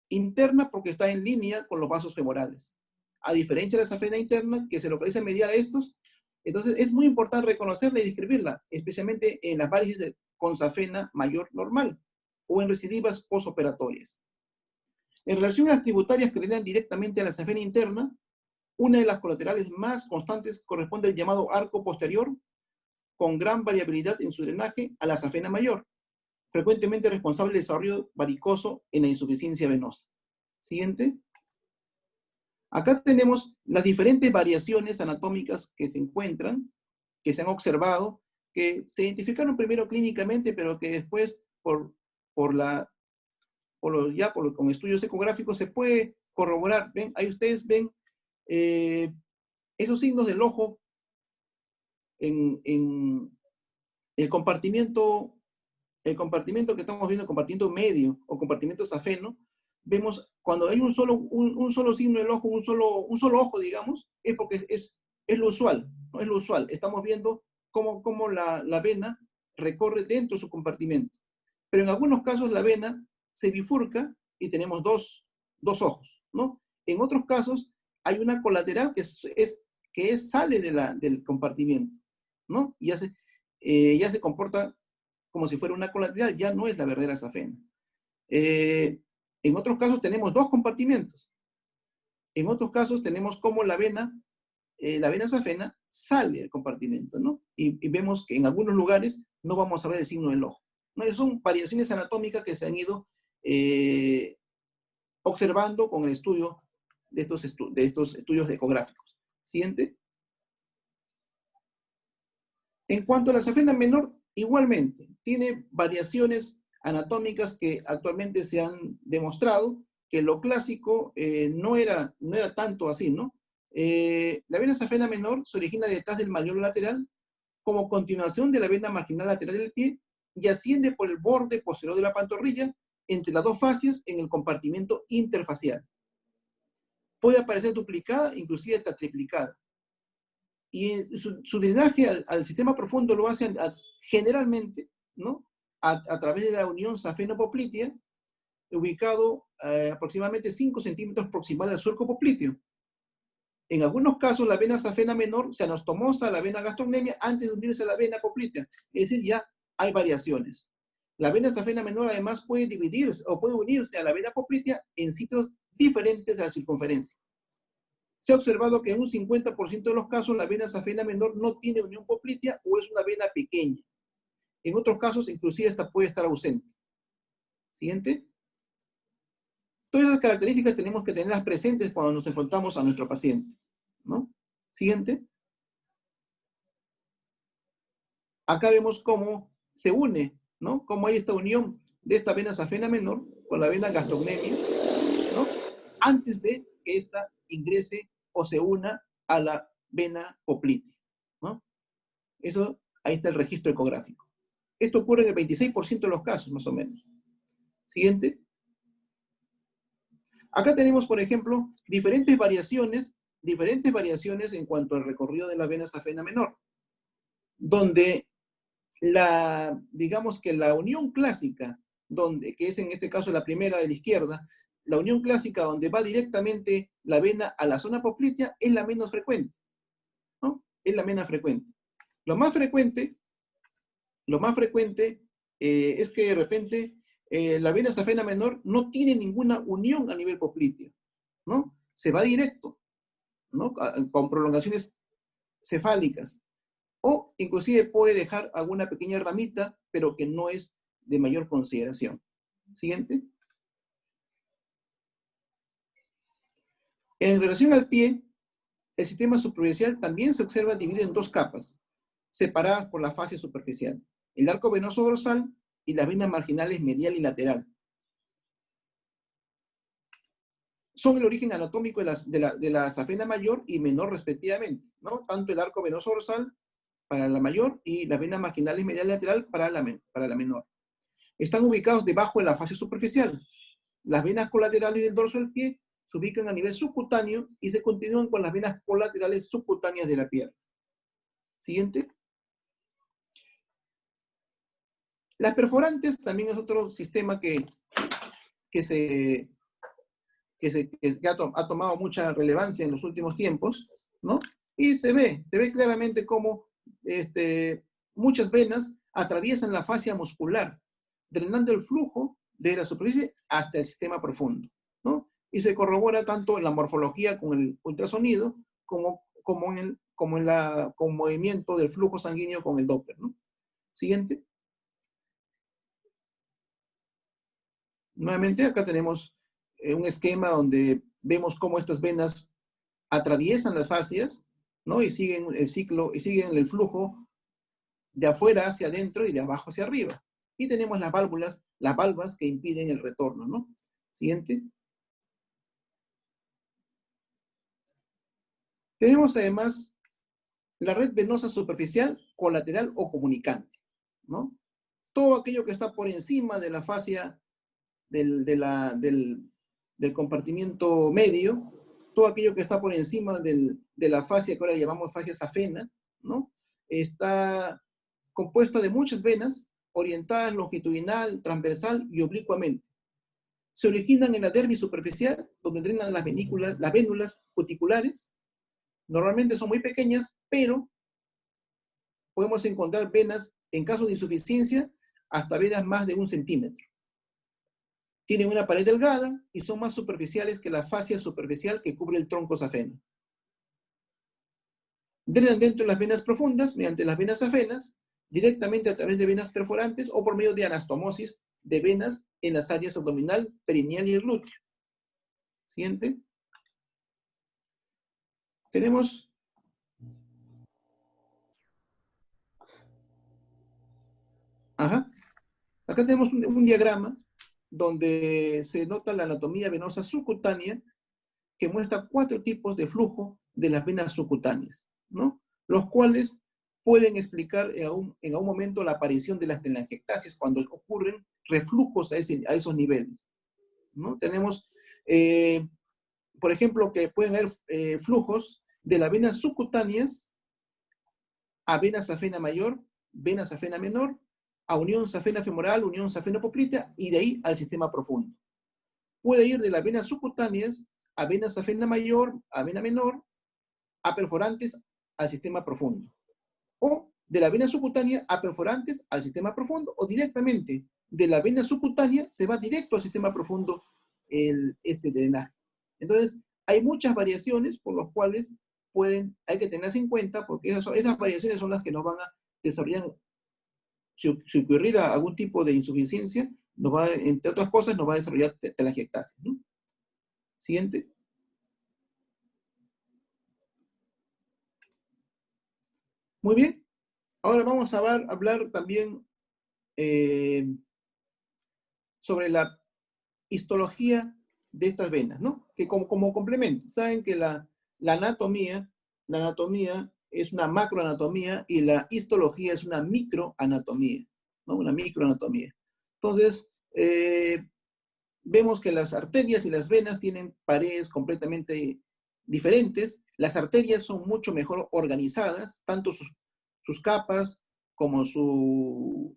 interna porque está en línea con los vasos femorales. A diferencia de la safena interna, que se localiza medial a estos, entonces es muy importante reconocerla y describirla, especialmente en las varices con safena mayor normal o en recidivas postoperatorias. En relación a las tributarias que drenan directamente a la safena interna, una de las colaterales más constantes corresponde al llamado arco posterior, con gran variabilidad en su drenaje a la safena mayor, frecuentemente responsable del desarrollo varicoso en la insuficiencia venosa. Siguiente. Acá tenemos las diferentes variaciones anatómicas que se encuentran, que se han observado, que se identificaron primero clínicamente, pero que después, con estudios ecográficos, se puede corroborar. ¿Ven? Ahí ustedes ven esos signos del ojo en el compartimiento que estamos viendo, el compartimiento medio o compartimiento safeno. Vemos cuando hay un solo signo del ojo, un solo ojo, digamos, es porque es lo usual, ¿no? Es lo usual. Estamos viendo cómo la vena recorre dentro de su compartimento. Pero en algunos casos la vena se bifurca y tenemos dos ojos, ¿no? En otros casos hay una colateral que sale del compartimento, ¿no? Y ya se comporta como si fuera una colateral, ya no es la verdadera safena. En otros casos tenemos dos compartimentos. En otros casos tenemos como la vena safena sale del compartimento, ¿no? Y vemos que en algunos lugares no vamos a ver el signo del ojo, ¿no? Son variaciones anatómicas que se han ido observando con el estudio de estos estudios ecográficos. Siguiente. En cuanto a la safena menor, igualmente, tiene variaciones anatómicas que actualmente se han demostrado que lo clásico no era tanto así, ¿no? La vena safena menor se origina detrás del malleolo lateral como continuación de la vena marginal lateral del pie y asciende por el borde posterior de la pantorrilla entre las dos fascias en el compartimento interfacial. Puede aparecer duplicada, inclusive hasta triplicada. Y su drenaje al sistema profundo lo hacen generalmente, ¿no? A través de la unión safeno-poplitea, ubicado aproximadamente 5 centímetros proximal al surco popliteo. En algunos casos, la vena safena menor se anastomosa a la vena gastrocnemia antes de unirse a la vena poplitea. Es decir, ya hay variaciones. La vena safena menor además puede dividirse o puede unirse a la vena poplitea en sitios diferentes de la circunferencia. Se ha observado que en un 50% de los casos la vena safena menor no tiene unión poplitea o es una vena pequeña. En otros casos, inclusive, esta puede estar ausente. Siguiente. Todas esas características tenemos que tenerlas presentes cuando nos enfrentamos a nuestro paciente, ¿no? Siguiente. Acá vemos cómo se une, ¿no? Cómo hay esta unión de esta vena safena menor con la vena gastrocnemia, ¿no? Antes de que esta ingrese o se una a la vena poplitea, ¿no? Eso, ahí está el registro ecográfico. Esto ocurre en el 26% de los casos, más o menos. Siguiente. Acá tenemos, por ejemplo, diferentes variaciones en cuanto al recorrido de la vena safena menor, donde digamos que la unión clásica, que es en este caso la primera de la izquierda, la unión clásica donde va directamente la vena a la zona poplitea es la menos frecuente, ¿no? Es la menos frecuente. Lo más frecuente es que de repente la vena safena menor no tiene ninguna unión a nivel popliteo, ¿no? Se va directo, ¿no? Con prolongaciones cefálicas. O inclusive puede dejar alguna pequeña ramita, pero que no es de mayor consideración. Siguiente. En relación al pie, el sistema superficial también se observa dividido en dos capas. separadas por la fascia superficial. El arco venoso dorsal y las venas marginales medial y lateral. Son el origen anatómico de la safena mayor y menor respectivamente, ¿no? Tanto el arco venoso dorsal para la mayor y las venas marginales medial y lateral para la menor. Están ubicados debajo de la fascia superficial. Las venas colaterales del dorso del pie se ubican a nivel subcutáneo y se continúan con las venas colaterales subcutáneas de la pierna. Siguiente. Las perforantes también es otro sistema que ha tomado mucha relevancia en los últimos tiempos, ¿no? Y se ve claramente cómo muchas venas atraviesan la fascia muscular, drenando el flujo de la superficie hasta el sistema profundo, ¿no? Y se corrobora tanto en la morfología con el ultrasonido como en con movimiento del flujo sanguíneo con el Doppler, ¿no? Siguiente. Nuevamente acá tenemos un esquema donde vemos cómo estas venas atraviesan las fascias, ¿no? Y siguen el ciclo, y siguen el flujo de afuera hacia adentro y de abajo hacia arriba. Y tenemos las valvas que impiden el retorno, ¿no? Siguiente. Tenemos además la red venosa superficial, colateral o comunicante, ¿no? Todo aquello que está por encima de la fascia del compartimiento medio, todo aquello que está por encima de la fascia que ahora llamamos fascia safena, ¿no? Está compuesta de muchas venas orientadas longitudinal, transversal y oblicuamente. Se originan en la dermis superficial, donde drenan las vénulas cuticulares. Normalmente son muy pequeñas, pero podemos encontrar venas, en caso de insuficiencia, hasta venas más de 1 centímetro. Tienen una pared delgada y son más superficiales que la fascia superficial que cubre el tronco safeno. Drenan dentro de las venas profundas mediante las venas safenas, directamente a través de venas perforantes o por medio de anastomosis de venas en las áreas abdominal, perineal y el glúteo. Siguiente. Tenemos acá tenemos un diagrama donde se nota la anatomía venosa subcutánea que muestra 4 tipos de flujo de las venas subcutáneas, ¿no? Los cuales pueden explicar en algún momento la aparición de las telangiectasias cuando ocurren reflujos a esos niveles, ¿no? Tenemos, por ejemplo, que pueden haber flujos de las venas subcutáneas a vena safena mayor, vena safena menor, a unión safena femoral, unión safena popltea y de ahí al sistema profundo. Puede ir de las venas subcutáneas a vena safena mayor, a vena menor, a perforantes al sistema profundo. O de la vena subcutánea a perforantes al sistema profundo, o directamente de la vena subcutánea se va directo al sistema profundo este drenaje. Entonces, hay muchas variaciones por las cuales hay que tenerse en cuenta, porque esas variaciones son las que nos van a desarrollar. Si ocurriera algún tipo de insuficiencia, entre otras cosas, nos va a desarrollar telangiectasia, ¿no? Siguiente. Muy bien. Ahora vamos a hablar también sobre la histología de estas venas, ¿no? Que como complemento. Saben que la anatomía es una macroanatomía y la histología es una microanatomía, ¿no? Una microanatomía. Entonces, vemos que las arterias y las venas tienen paredes completamente diferentes. Las arterias son mucho mejor organizadas, tanto sus capas como su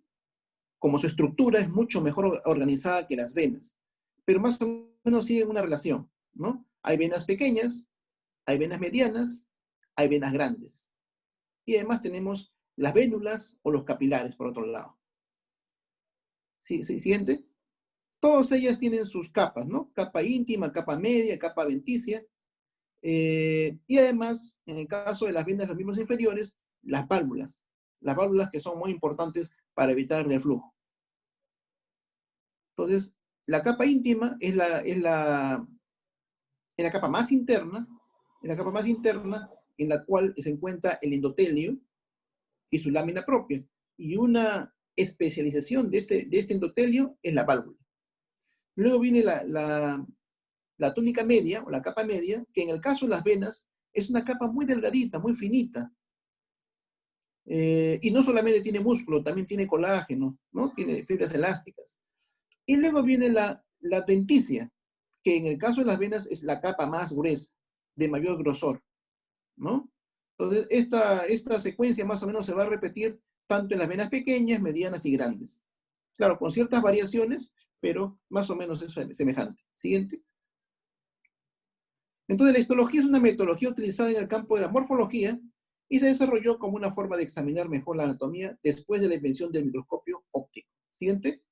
estructura es mucho mejor organizada que las venas. Pero más o menos siguen una relación, ¿no? Hay venas pequeñas, hay venas medianas, hay venas grandes. Y además tenemos las vénulas o los capilares, por otro lado. ¿Sí? Siguiente. Todas ellas tienen sus capas, ¿no? Capa íntima, capa media, capa adventicia. Y además, en el caso de las venas de los miembros inferiores, las válvulas. Las válvulas que son muy importantes para evitar el reflujo. Entonces, la capa íntima es la capa más interna, en la cual se encuentra el endotelio, y su lámina propia. Y una especialización de este endotelio es la válvula. Luego viene la túnica media, o la capa media, que en el caso de las venas es una capa muy delgadita, muy finita. Y no solamente tiene músculo, también tiene colágeno, ¿no? Tiene fibras elásticas. Y luego viene la adventicia, que en el caso de las venas es la capa más gruesa, de mayor grosor, ¿no? Entonces, esta secuencia más o menos se va a repetir tanto en las venas pequeñas, medianas y grandes. Claro, con ciertas variaciones, pero más o menos es semejante. Siguiente. Entonces, la histología es una metodología utilizada en el campo de la morfología y se desarrolló como una forma de examinar mejor la anatomía después de la invención del microscopio óptico. Siguiente.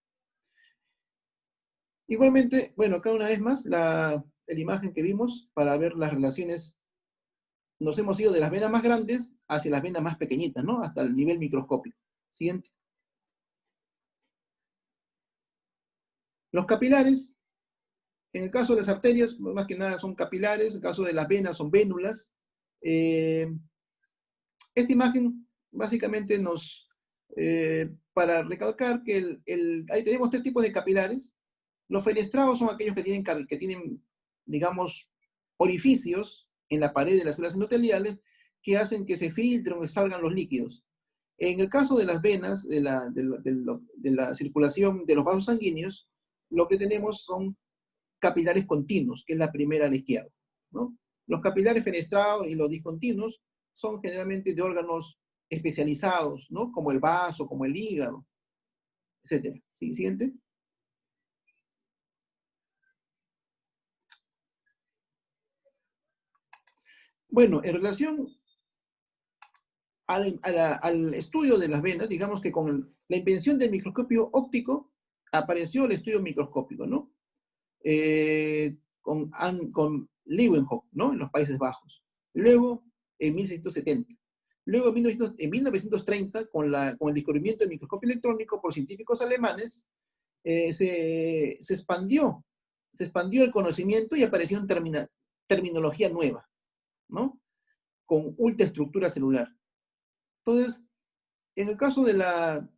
Igualmente, bueno, acá una vez más, la imagen que vimos para ver las relaciones, nos hemos ido de las venas más grandes hacia las venas más pequeñitas, ¿no? Hasta el nivel microscópico. Siguiente. Los capilares, en el caso de las arterias, más que nada son capilares, en el caso de las venas son vénulas. Esta imagen básicamente para recalcar que ahí tenemos tres tipos de capilares. Los fenestrados son aquellos que tienen, digamos, orificios en la pared de las células endoteliales que hacen que se filtren o que salgan los líquidos. En el caso de las venas, de la circulación de los vasos sanguíneos, lo que tenemos son capilares continuos, que es la primera a la izquierda, ¿no? Los capilares fenestrados y los discontinuos son generalmente de órganos especializados, ¿no? Como el vaso, como el hígado, etc. ¿Sí? Siguiente. Bueno, en relación al estudio de las venas, digamos que con la invención del microscopio óptico apareció el estudio microscópico, ¿no? Con Leeuwenhoek, ¿no? En los Países Bajos. Luego, en 1670. Luego, en 1930, con el descubrimiento del microscopio electrónico por científicos alemanes, se expandió el conocimiento y apareció una terminología nueva, ¿no? Con ultraestructura celular. Entonces, en el caso de la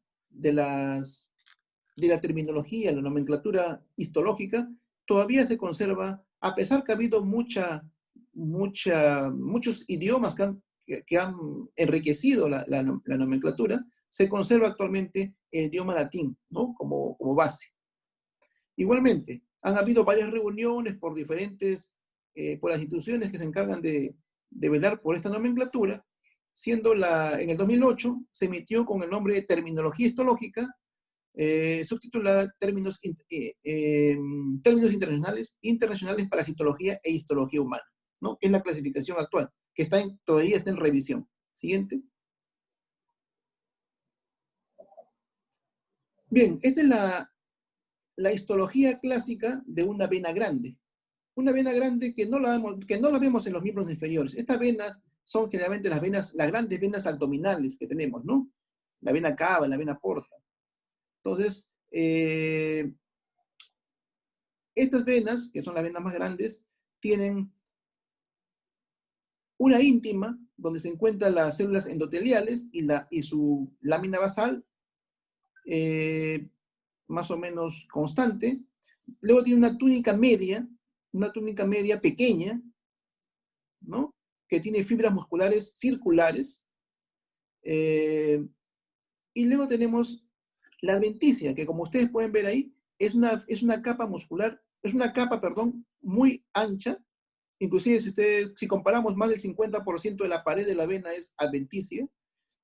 terminología, la nomenclatura histológica, todavía se conserva, a pesar que ha habido muchos idiomas que han enriquecido la nomenclatura, se conserva actualmente el idioma latín, ¿no? Como base. Igualmente, han habido varias reuniones por las instituciones que se encargan de velar por esta nomenclatura, siendo en el 2008 se emitió con el nombre de Terminología Histológica, subtitulada Términos internacionales para citología e histología humana, ¿no? Que es la clasificación actual, que todavía está en revisión. Siguiente. Bien, esta es la histología clásica de una vena grande. Una vena grande que no la vemos en los miembros inferiores. Estas venas son generalmente las grandes venas abdominales que tenemos, ¿no? La vena cava, la vena porta. Entonces, estas venas, que son las venas más grandes, tienen una íntima, donde se encuentran las células endoteliales y su lámina basal, más o menos constante. Luego tiene una túnica media pequeña, ¿no? Que tiene fibras musculares circulares. Y luego tenemos la adventicia, que como ustedes pueden ver ahí, es una capa muscular, perdón, muy ancha. Inclusive si comparamos, más del 50% de la pared de la vena es adventicia,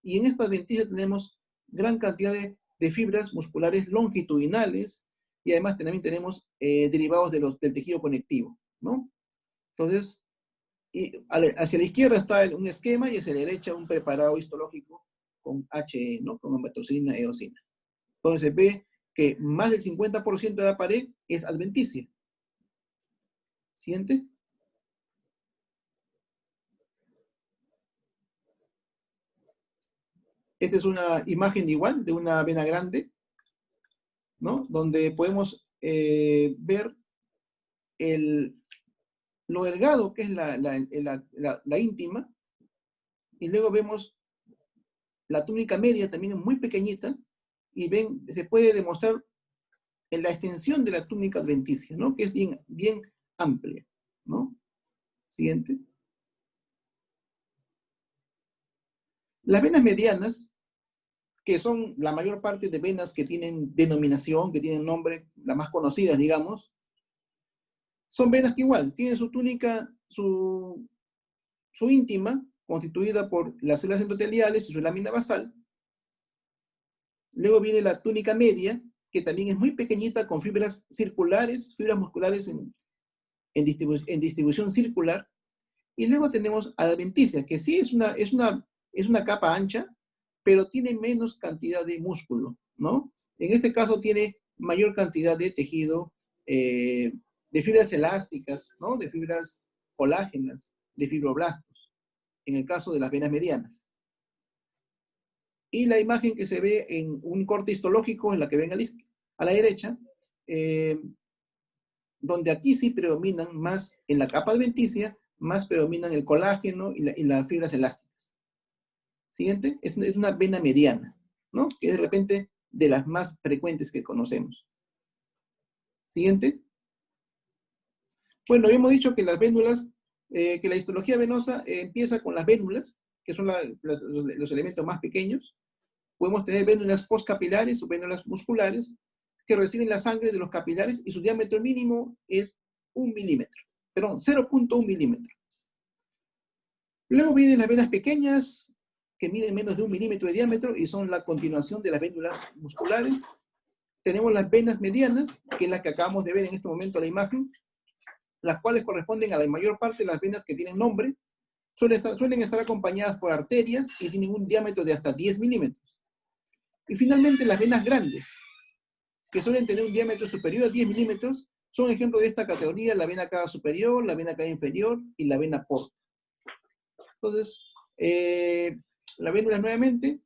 y en esta adventicia tenemos gran cantidad de fibras musculares longitudinales, y además también tenemos derivados del tejido conectivo, ¿no? Entonces, hacia la izquierda está un esquema y hacia la derecha un preparado histológico con HE, ¿no? Con amatoxilina e eosina. Entonces se ve que más del 50% de la pared es adventicia. Siguiente. Esta es una imagen igual de una vena grande, ¿no? Donde podemos ver lo delgado que es la íntima, y luego vemos la túnica media también es muy pequeñita, y ven, se puede demostrar en la extensión de la túnica adventicia, ¿no? Que es bien, bien amplia, ¿no? Siguiente. Las venas medianas, que son la mayor parte de venas que tienen denominación, que tienen nombre, las más conocidas, digamos, son venas que igual tienen su túnica, su íntima, constituida por las células endoteliales y su lámina basal. Luego viene la túnica media, que también es muy pequeñita, con fibras circulares, fibras musculares en distribución circular. Y luego tenemos adventicia, que sí es una capa ancha, pero tiene menos cantidad de músculo, ¿no? En este caso tiene mayor cantidad de tejido, de fibras elásticas, ¿no? De fibras colágenas, de fibroblastos, en el caso de las venas medianas. Y la imagen que se ve en un corte histológico, en la que ven a la derecha, donde aquí sí predominan más, en la capa adventicia, más predominan el colágeno y las fibras elásticas. Siguiente, es una vena mediana, ¿no? Que es de repente de las más frecuentes que conocemos. Siguiente. Bueno, hemos dicho que las vénulas, que la histología venosa empieza con las vénulas, que son los elementos más pequeños. Podemos tener vénulas postcapilares o vénulas musculares que reciben la sangre de los capilares y su diámetro mínimo es 1 milímetro. Perdón, 0.1 milímetro. Luego vienen las venas pequeñas, que miden menos de 1 milímetro de diámetro y son la continuación de las vénulas musculares. Tenemos las venas medianas, que es la que acabamos de ver en este momento en la imagen, las cuales corresponden a la mayor parte de las venas que tienen nombre. Suelen estar acompañadas por arterias y tienen un diámetro de hasta 10 milímetros. Y finalmente las venas grandes, que suelen tener un diámetro superior a 10 milímetros, son ejemplos de esta categoría: la vena cava superior, la vena cava inferior y la vena porta. Entonces, la vénula nuevamente,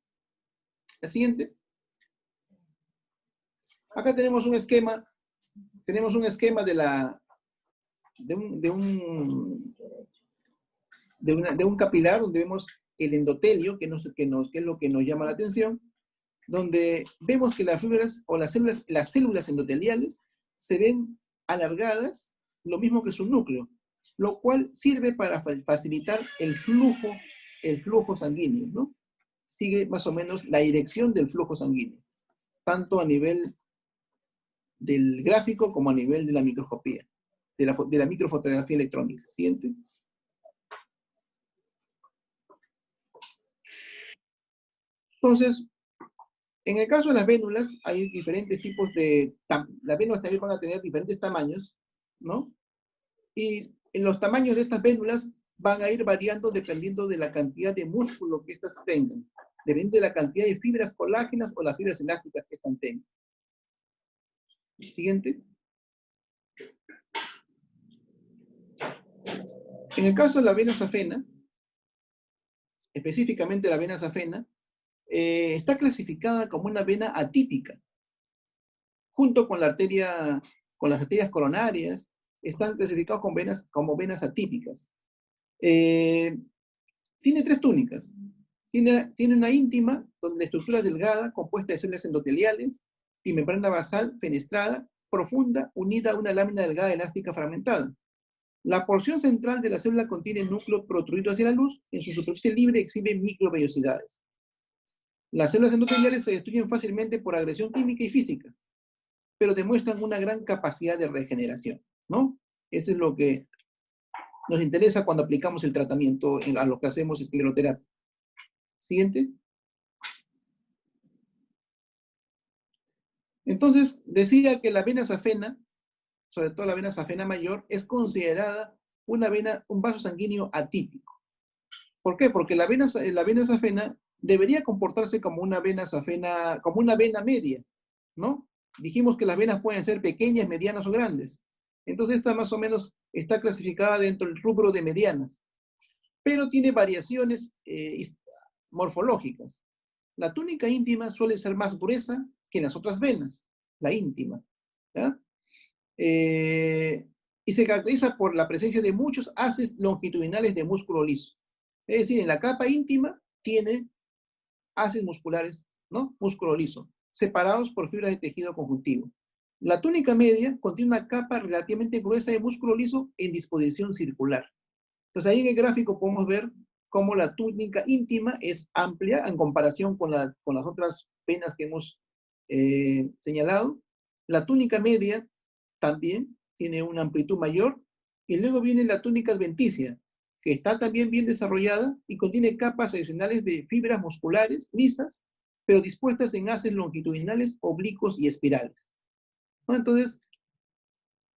la siguiente. Acá tenemos un esquema de un capilar, donde vemos el endotelio, que es lo que nos llama la atención, donde vemos que las fibras o las células endoteliales se ven alargadas, lo mismo que su núcleo, lo cual sirve para facilitar el flujo sanguíneo, ¿no? Sigue más o menos la dirección del flujo sanguíneo, tanto a nivel del gráfico como a nivel de la microscopía, de la microfotografía electrónica. Siguiente. Entonces, en el caso de las vénulas, hay diferentes tipos las vénulas también van a tener diferentes tamaños, ¿no? Y en los tamaños de estas vénulas van a ir variando dependiendo de la cantidad de músculo que éstas tengan, dependiendo de la cantidad de fibras colágenas o las fibras elásticas que éstas tengan. Siguiente. En el caso de la vena safena, específicamente la vena safena, está clasificada como una vena atípica, junto con con las arterias coronarias, están clasificados como venas atípicas. Tiene 3 túnicas. Tiene una íntima, donde la estructura es delgada, compuesta de células endoteliales, y membrana basal fenestrada, profunda, unida a una lámina delgada elástica fragmentada. La porción central de la célula contiene el núcleo protruido hacia la luz, en su superficie libre exhibe microvellosidades. Las células endoteliales se destruyen fácilmente por agresión química y física, pero demuestran una gran capacidad de regeneración, ¿no? Eso es lo que nos interesa cuando aplicamos el tratamiento a lo que hacemos escleroterapia. Siguiente. Entonces, decía que la vena safena, sobre todo la vena safena mayor, es considerada un vaso sanguíneo atípico. ¿Por qué? Porque la vena safena debería comportarse como una vena safena, como una vena media, ¿no? Dijimos que las venas pueden ser pequeñas, medianas o grandes. Entonces esta más o menos está clasificada dentro del rubro de medianas, pero tiene variaciones morfológicas. La túnica íntima suele ser más gruesa que las otras venas, la íntima, ¿ya? Y se caracteriza por la presencia de muchos haces longitudinales de músculo liso. Es decir, en la capa íntima tiene haces musculares, ¿no? Músculo liso, separados por fibras de tejido conjuntivo. La túnica media contiene una capa relativamente gruesa de músculo liso en disposición circular. Entonces ahí en el gráfico podemos ver cómo la túnica íntima es amplia en comparación con las otras venas que hemos señalado. La túnica media también tiene una amplitud mayor. Y luego viene la túnica adventicia, que está también bien desarrollada y contiene capas adicionales de fibras musculares lisas, pero dispuestas en haces longitudinales, oblicuos y espirales, ¿no? Entonces,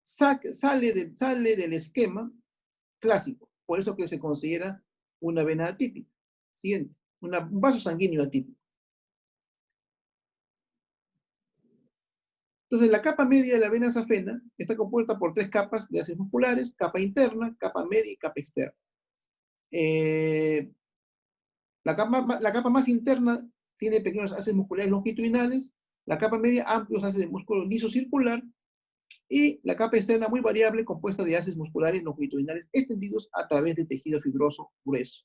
sale del esquema clásico, por eso que se considera una vena atípica. Siguiente, un vaso sanguíneo atípico. Entonces, la capa media de la vena safena está compuesta por 3 capas de haces musculares: capa interna, capa media y capa externa. La capa más interna tiene pequeños haces musculares longitudinales, la capa media amplios haces de músculo liso circular, y la capa externa muy variable compuesta de haces musculares longitudinales extendidos a través del tejido fibroso grueso.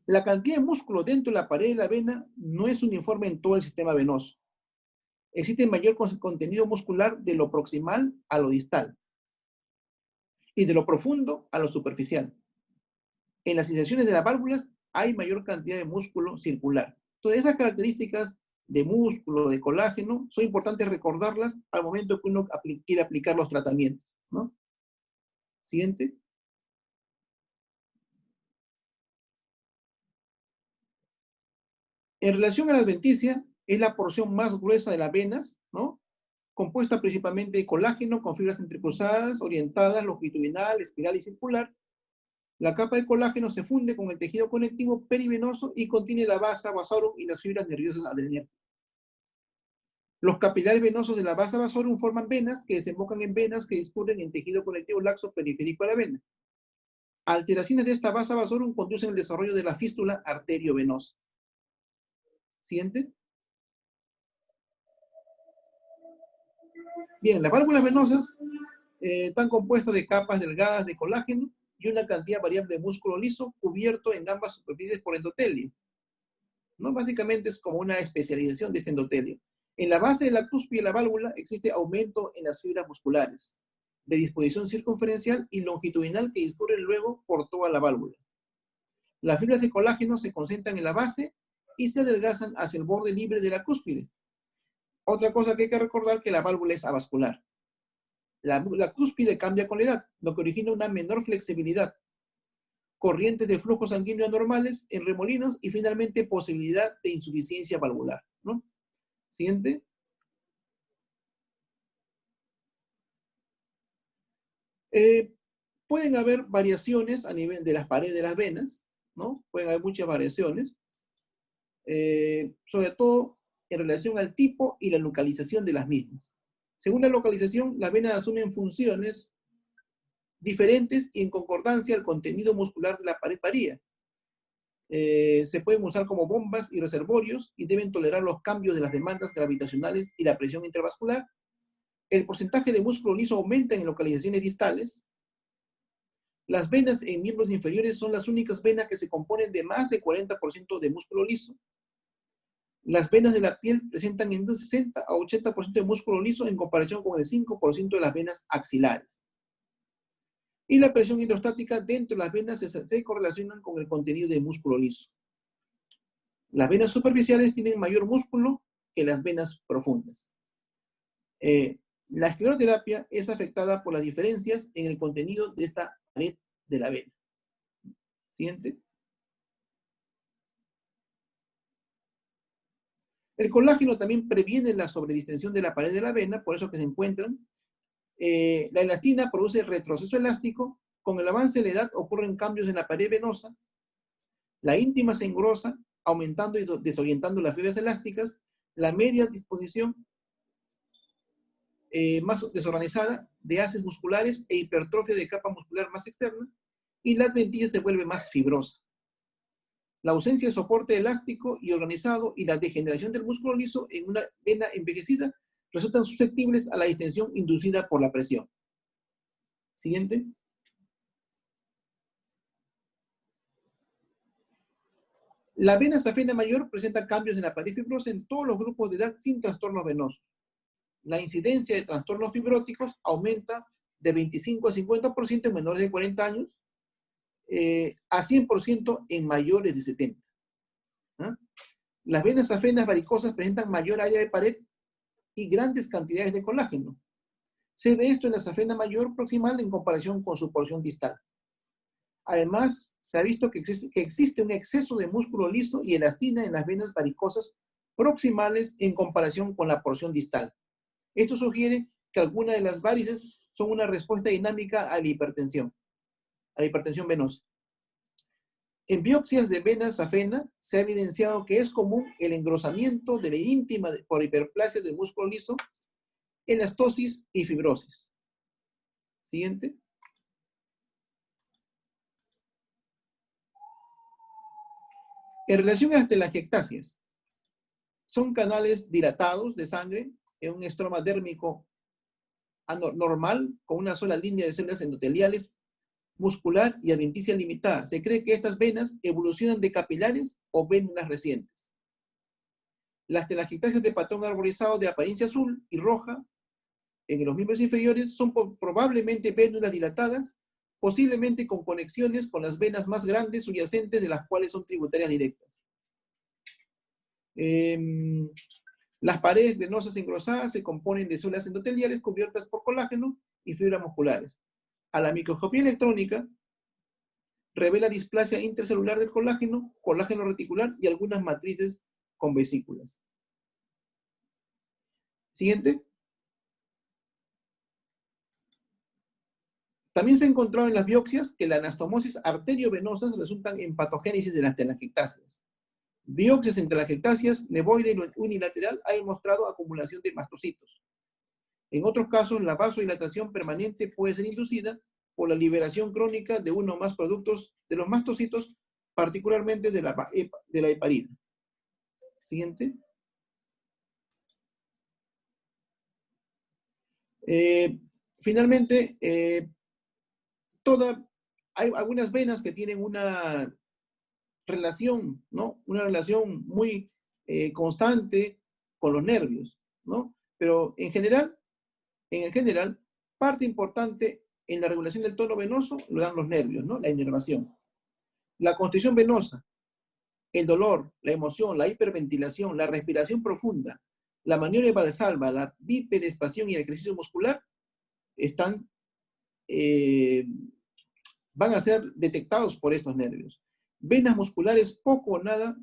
La cantidad de músculo dentro de la pared de la vena no es uniforme en todo el sistema venoso. Existe mayor contenido muscular de lo proximal a lo distal y de lo profundo a lo superficial. En las inserciones de las válvulas hay mayor cantidad de músculo circular. Entonces, esas características de músculo, de colágeno, son importantes recordarlas al momento que uno quiere aplicar los tratamientos, ¿no? Siguiente. En relación a la adventicia, es la porción más gruesa de las venas, ¿no? Compuesta principalmente de colágeno con fibras entrecruzadas, orientadas, longitudinal, espiral y circular. La capa de colágeno se funde con el tejido conectivo perivenoso y contiene la vasa vasorum y las fibras nerviosas adrenérgicas. Los capilares venosos de la vasa vasorum forman venas que desembocan en venas que discurren en tejido conectivo laxo periférico a la vena. Alteraciones de esta vasa vasorum conducen al desarrollo de la fístula arteriovenosa. Siguiente. Bien, las válvulas venosas están compuestas de capas delgadas de colágeno y una cantidad variable de músculo liso cubierto en ambas superficies por endotelio, ¿no? Básicamente es como una especialización de este endotelio. En la base de la cúspide de la válvula existe aumento en las fibras musculares, de disposición circunferencial y longitudinal que discurren luego por toda la válvula. Las fibras de colágeno se concentran en la base y se adelgazan hacia el borde libre de la cúspide. Otra cosa que hay que recordar, que la válvula es avascular. La cúspide cambia con la edad, lo que origina una menor flexibilidad, corrientes de flujo sanguíneo anormales en remolinos y finalmente posibilidad de insuficiencia valvular, ¿no? Siguiente. Pueden haber variaciones a nivel de las paredes de las venas, ¿no? Pueden haber muchas variaciones, sobre todo en relación al tipo y la localización de las mismas. Según la localización, las venas asumen funciones diferentes y en concordancia el contenido muscular de la pared varía. Se pueden usar como bombas y reservorios y deben tolerar los cambios de las demandas gravitacionales y la presión intravascular. El porcentaje de músculo liso aumenta en localizaciones distales. Las venas en miembros inferiores son las únicas venas que se componen de más de 40% de músculo liso. Las venas de la piel presentan en un 60 a 80% de músculo liso en comparación con el 5% de las venas axilares. Y la presión hidrostática dentro de las venas se correlacionan con el contenido de músculo liso. Las venas superficiales tienen mayor músculo que las venas profundas. La escleroterapia es afectada por las diferencias en el contenido de esta pared de la vena. Siguiente. El colágeno también previene la sobredistensión de la pared de la vena, por eso que se encuentran. La elastina produce retroceso elástico. Con el avance de la edad ocurren cambios en la pared venosa. La íntima se engrosa, aumentando y desorientando las fibras elásticas. La media disposición más desorganizada de haces musculares e hipertrofia de capa muscular más externa, y la adventicia se vuelve más fibrosa. La ausencia de soporte elástico y organizado y la degeneración del músculo liso en una vena envejecida resultan susceptibles a la distensión inducida por la presión. Siguiente. La vena safena mayor presenta cambios en la pared fibrosa en todos los grupos de edad sin trastornos venosos. La incidencia de trastornos fibróticos aumenta de 25 a 50% en menores de 40 años, a 100% en mayores de 70. ¿Ah? Las venas safenas varicosas presentan mayor área de pared y grandes cantidades de colágeno. Se ve esto en la safena mayor proximal en comparación con su porción distal. Además, se ha visto que existe un exceso de músculo liso y elastina en las venas varicosas proximales en comparación con la porción distal. Esto sugiere que algunas de las varices son una respuesta dinámica a la hipertensión venosa. En biopsias de venas safena se ha evidenciado que es común el engrosamiento de la íntima por hiperplasia del músculo liso, elastosis y fibrosis. Siguiente. En relación a las telangiectasias, son canales dilatados de sangre en un estroma dérmico normal con una sola línea de células endoteliales muscular y adventicia limitada. Se cree que estas venas evolucionan de capilares o vénulas recientes. Las telangiectasias de patrón arborizado de apariencia azul y roja en los miembros inferiores son probablemente vénulas dilatadas, posiblemente con conexiones con las venas más grandes subyacentes de las cuales son tributarias directas. Las paredes venosas engrosadas se componen de células endoteliales cubiertas por colágeno y fibras musculares. A la microscopía electrónica revela displasia intracelular del colágeno, colágeno reticular y algunas matrices con vesículas. Siguiente. También se ha encontrado en las biopsias que las anastomosis arteriovenosas resultan en patogénesis de las telangiectasias. Biopsias en telangiectasias nevoide y unilateral ha demostrado acumulación de mastocitos. En otros casos, la vasodilatación permanente puede ser inducida por la liberación crónica de uno o más productos de los mastocitos, particularmente de la heparina. Siguiente. Finalmente, hay algunas venas que tienen una relación, ¿no? Una relación muy constante con los nervios, ¿no? Pero en general, parte importante en la regulación del tono venoso lo dan los nervios, ¿no? La inervación. La constricción venosa, el dolor, la emoción, la hiperventilación, la respiración profunda, la maniobra de Valsalva, la bipedespación y el ejercicio muscular van a ser detectados por estos nervios. Venas musculares, poco o nada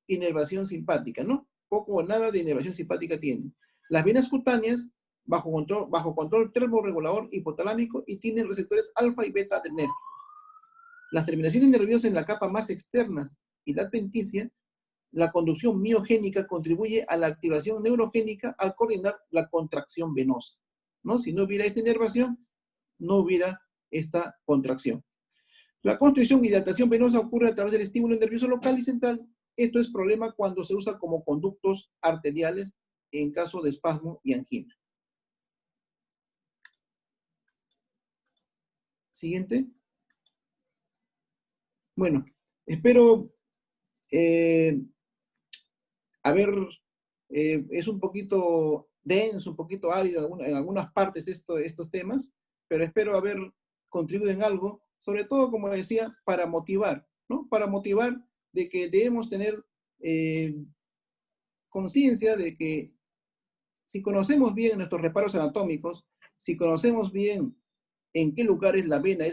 inervación simpática, ¿no? Poco o nada de inervación simpática tienen. Las venas cutáneas, bajo control termorregulador hipotalámico y tienen receptores alfa y beta adrenérgicos. Las terminaciones nerviosas en la capa más externas y la adventicia, la conducción miogénica contribuye a la activación neurogénica al coordinar la contracción venosa, ¿no? Si no hubiera esta inervación, no hubiera esta contracción. La constricción y dilatación venosa ocurre a través del estímulo nervioso local y central. Esto es problema cuando se usa como conductos arteriales en caso de espasmo y angina. Siguiente. Bueno, espero es un poquito denso, un poquito árido en algunas partes estos temas, pero espero haber contribuido en algo, sobre todo, como decía, para motivar, ¿no? Para motivar de que debemos tener conciencia de que si conocemos bien nuestros reparos anatómicos, si conocemos bien en qué lugares la vena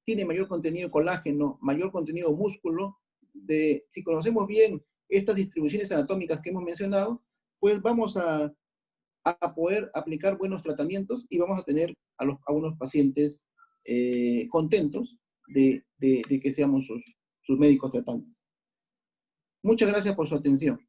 tiene mayor contenido de colágeno, mayor contenido de músculo, si conocemos bien estas distribuciones anatómicas que hemos mencionado, pues vamos a poder aplicar buenos tratamientos y vamos a tener a unos pacientes contentos de que seamos sus médicos tratantes. Muchas gracias por su atención.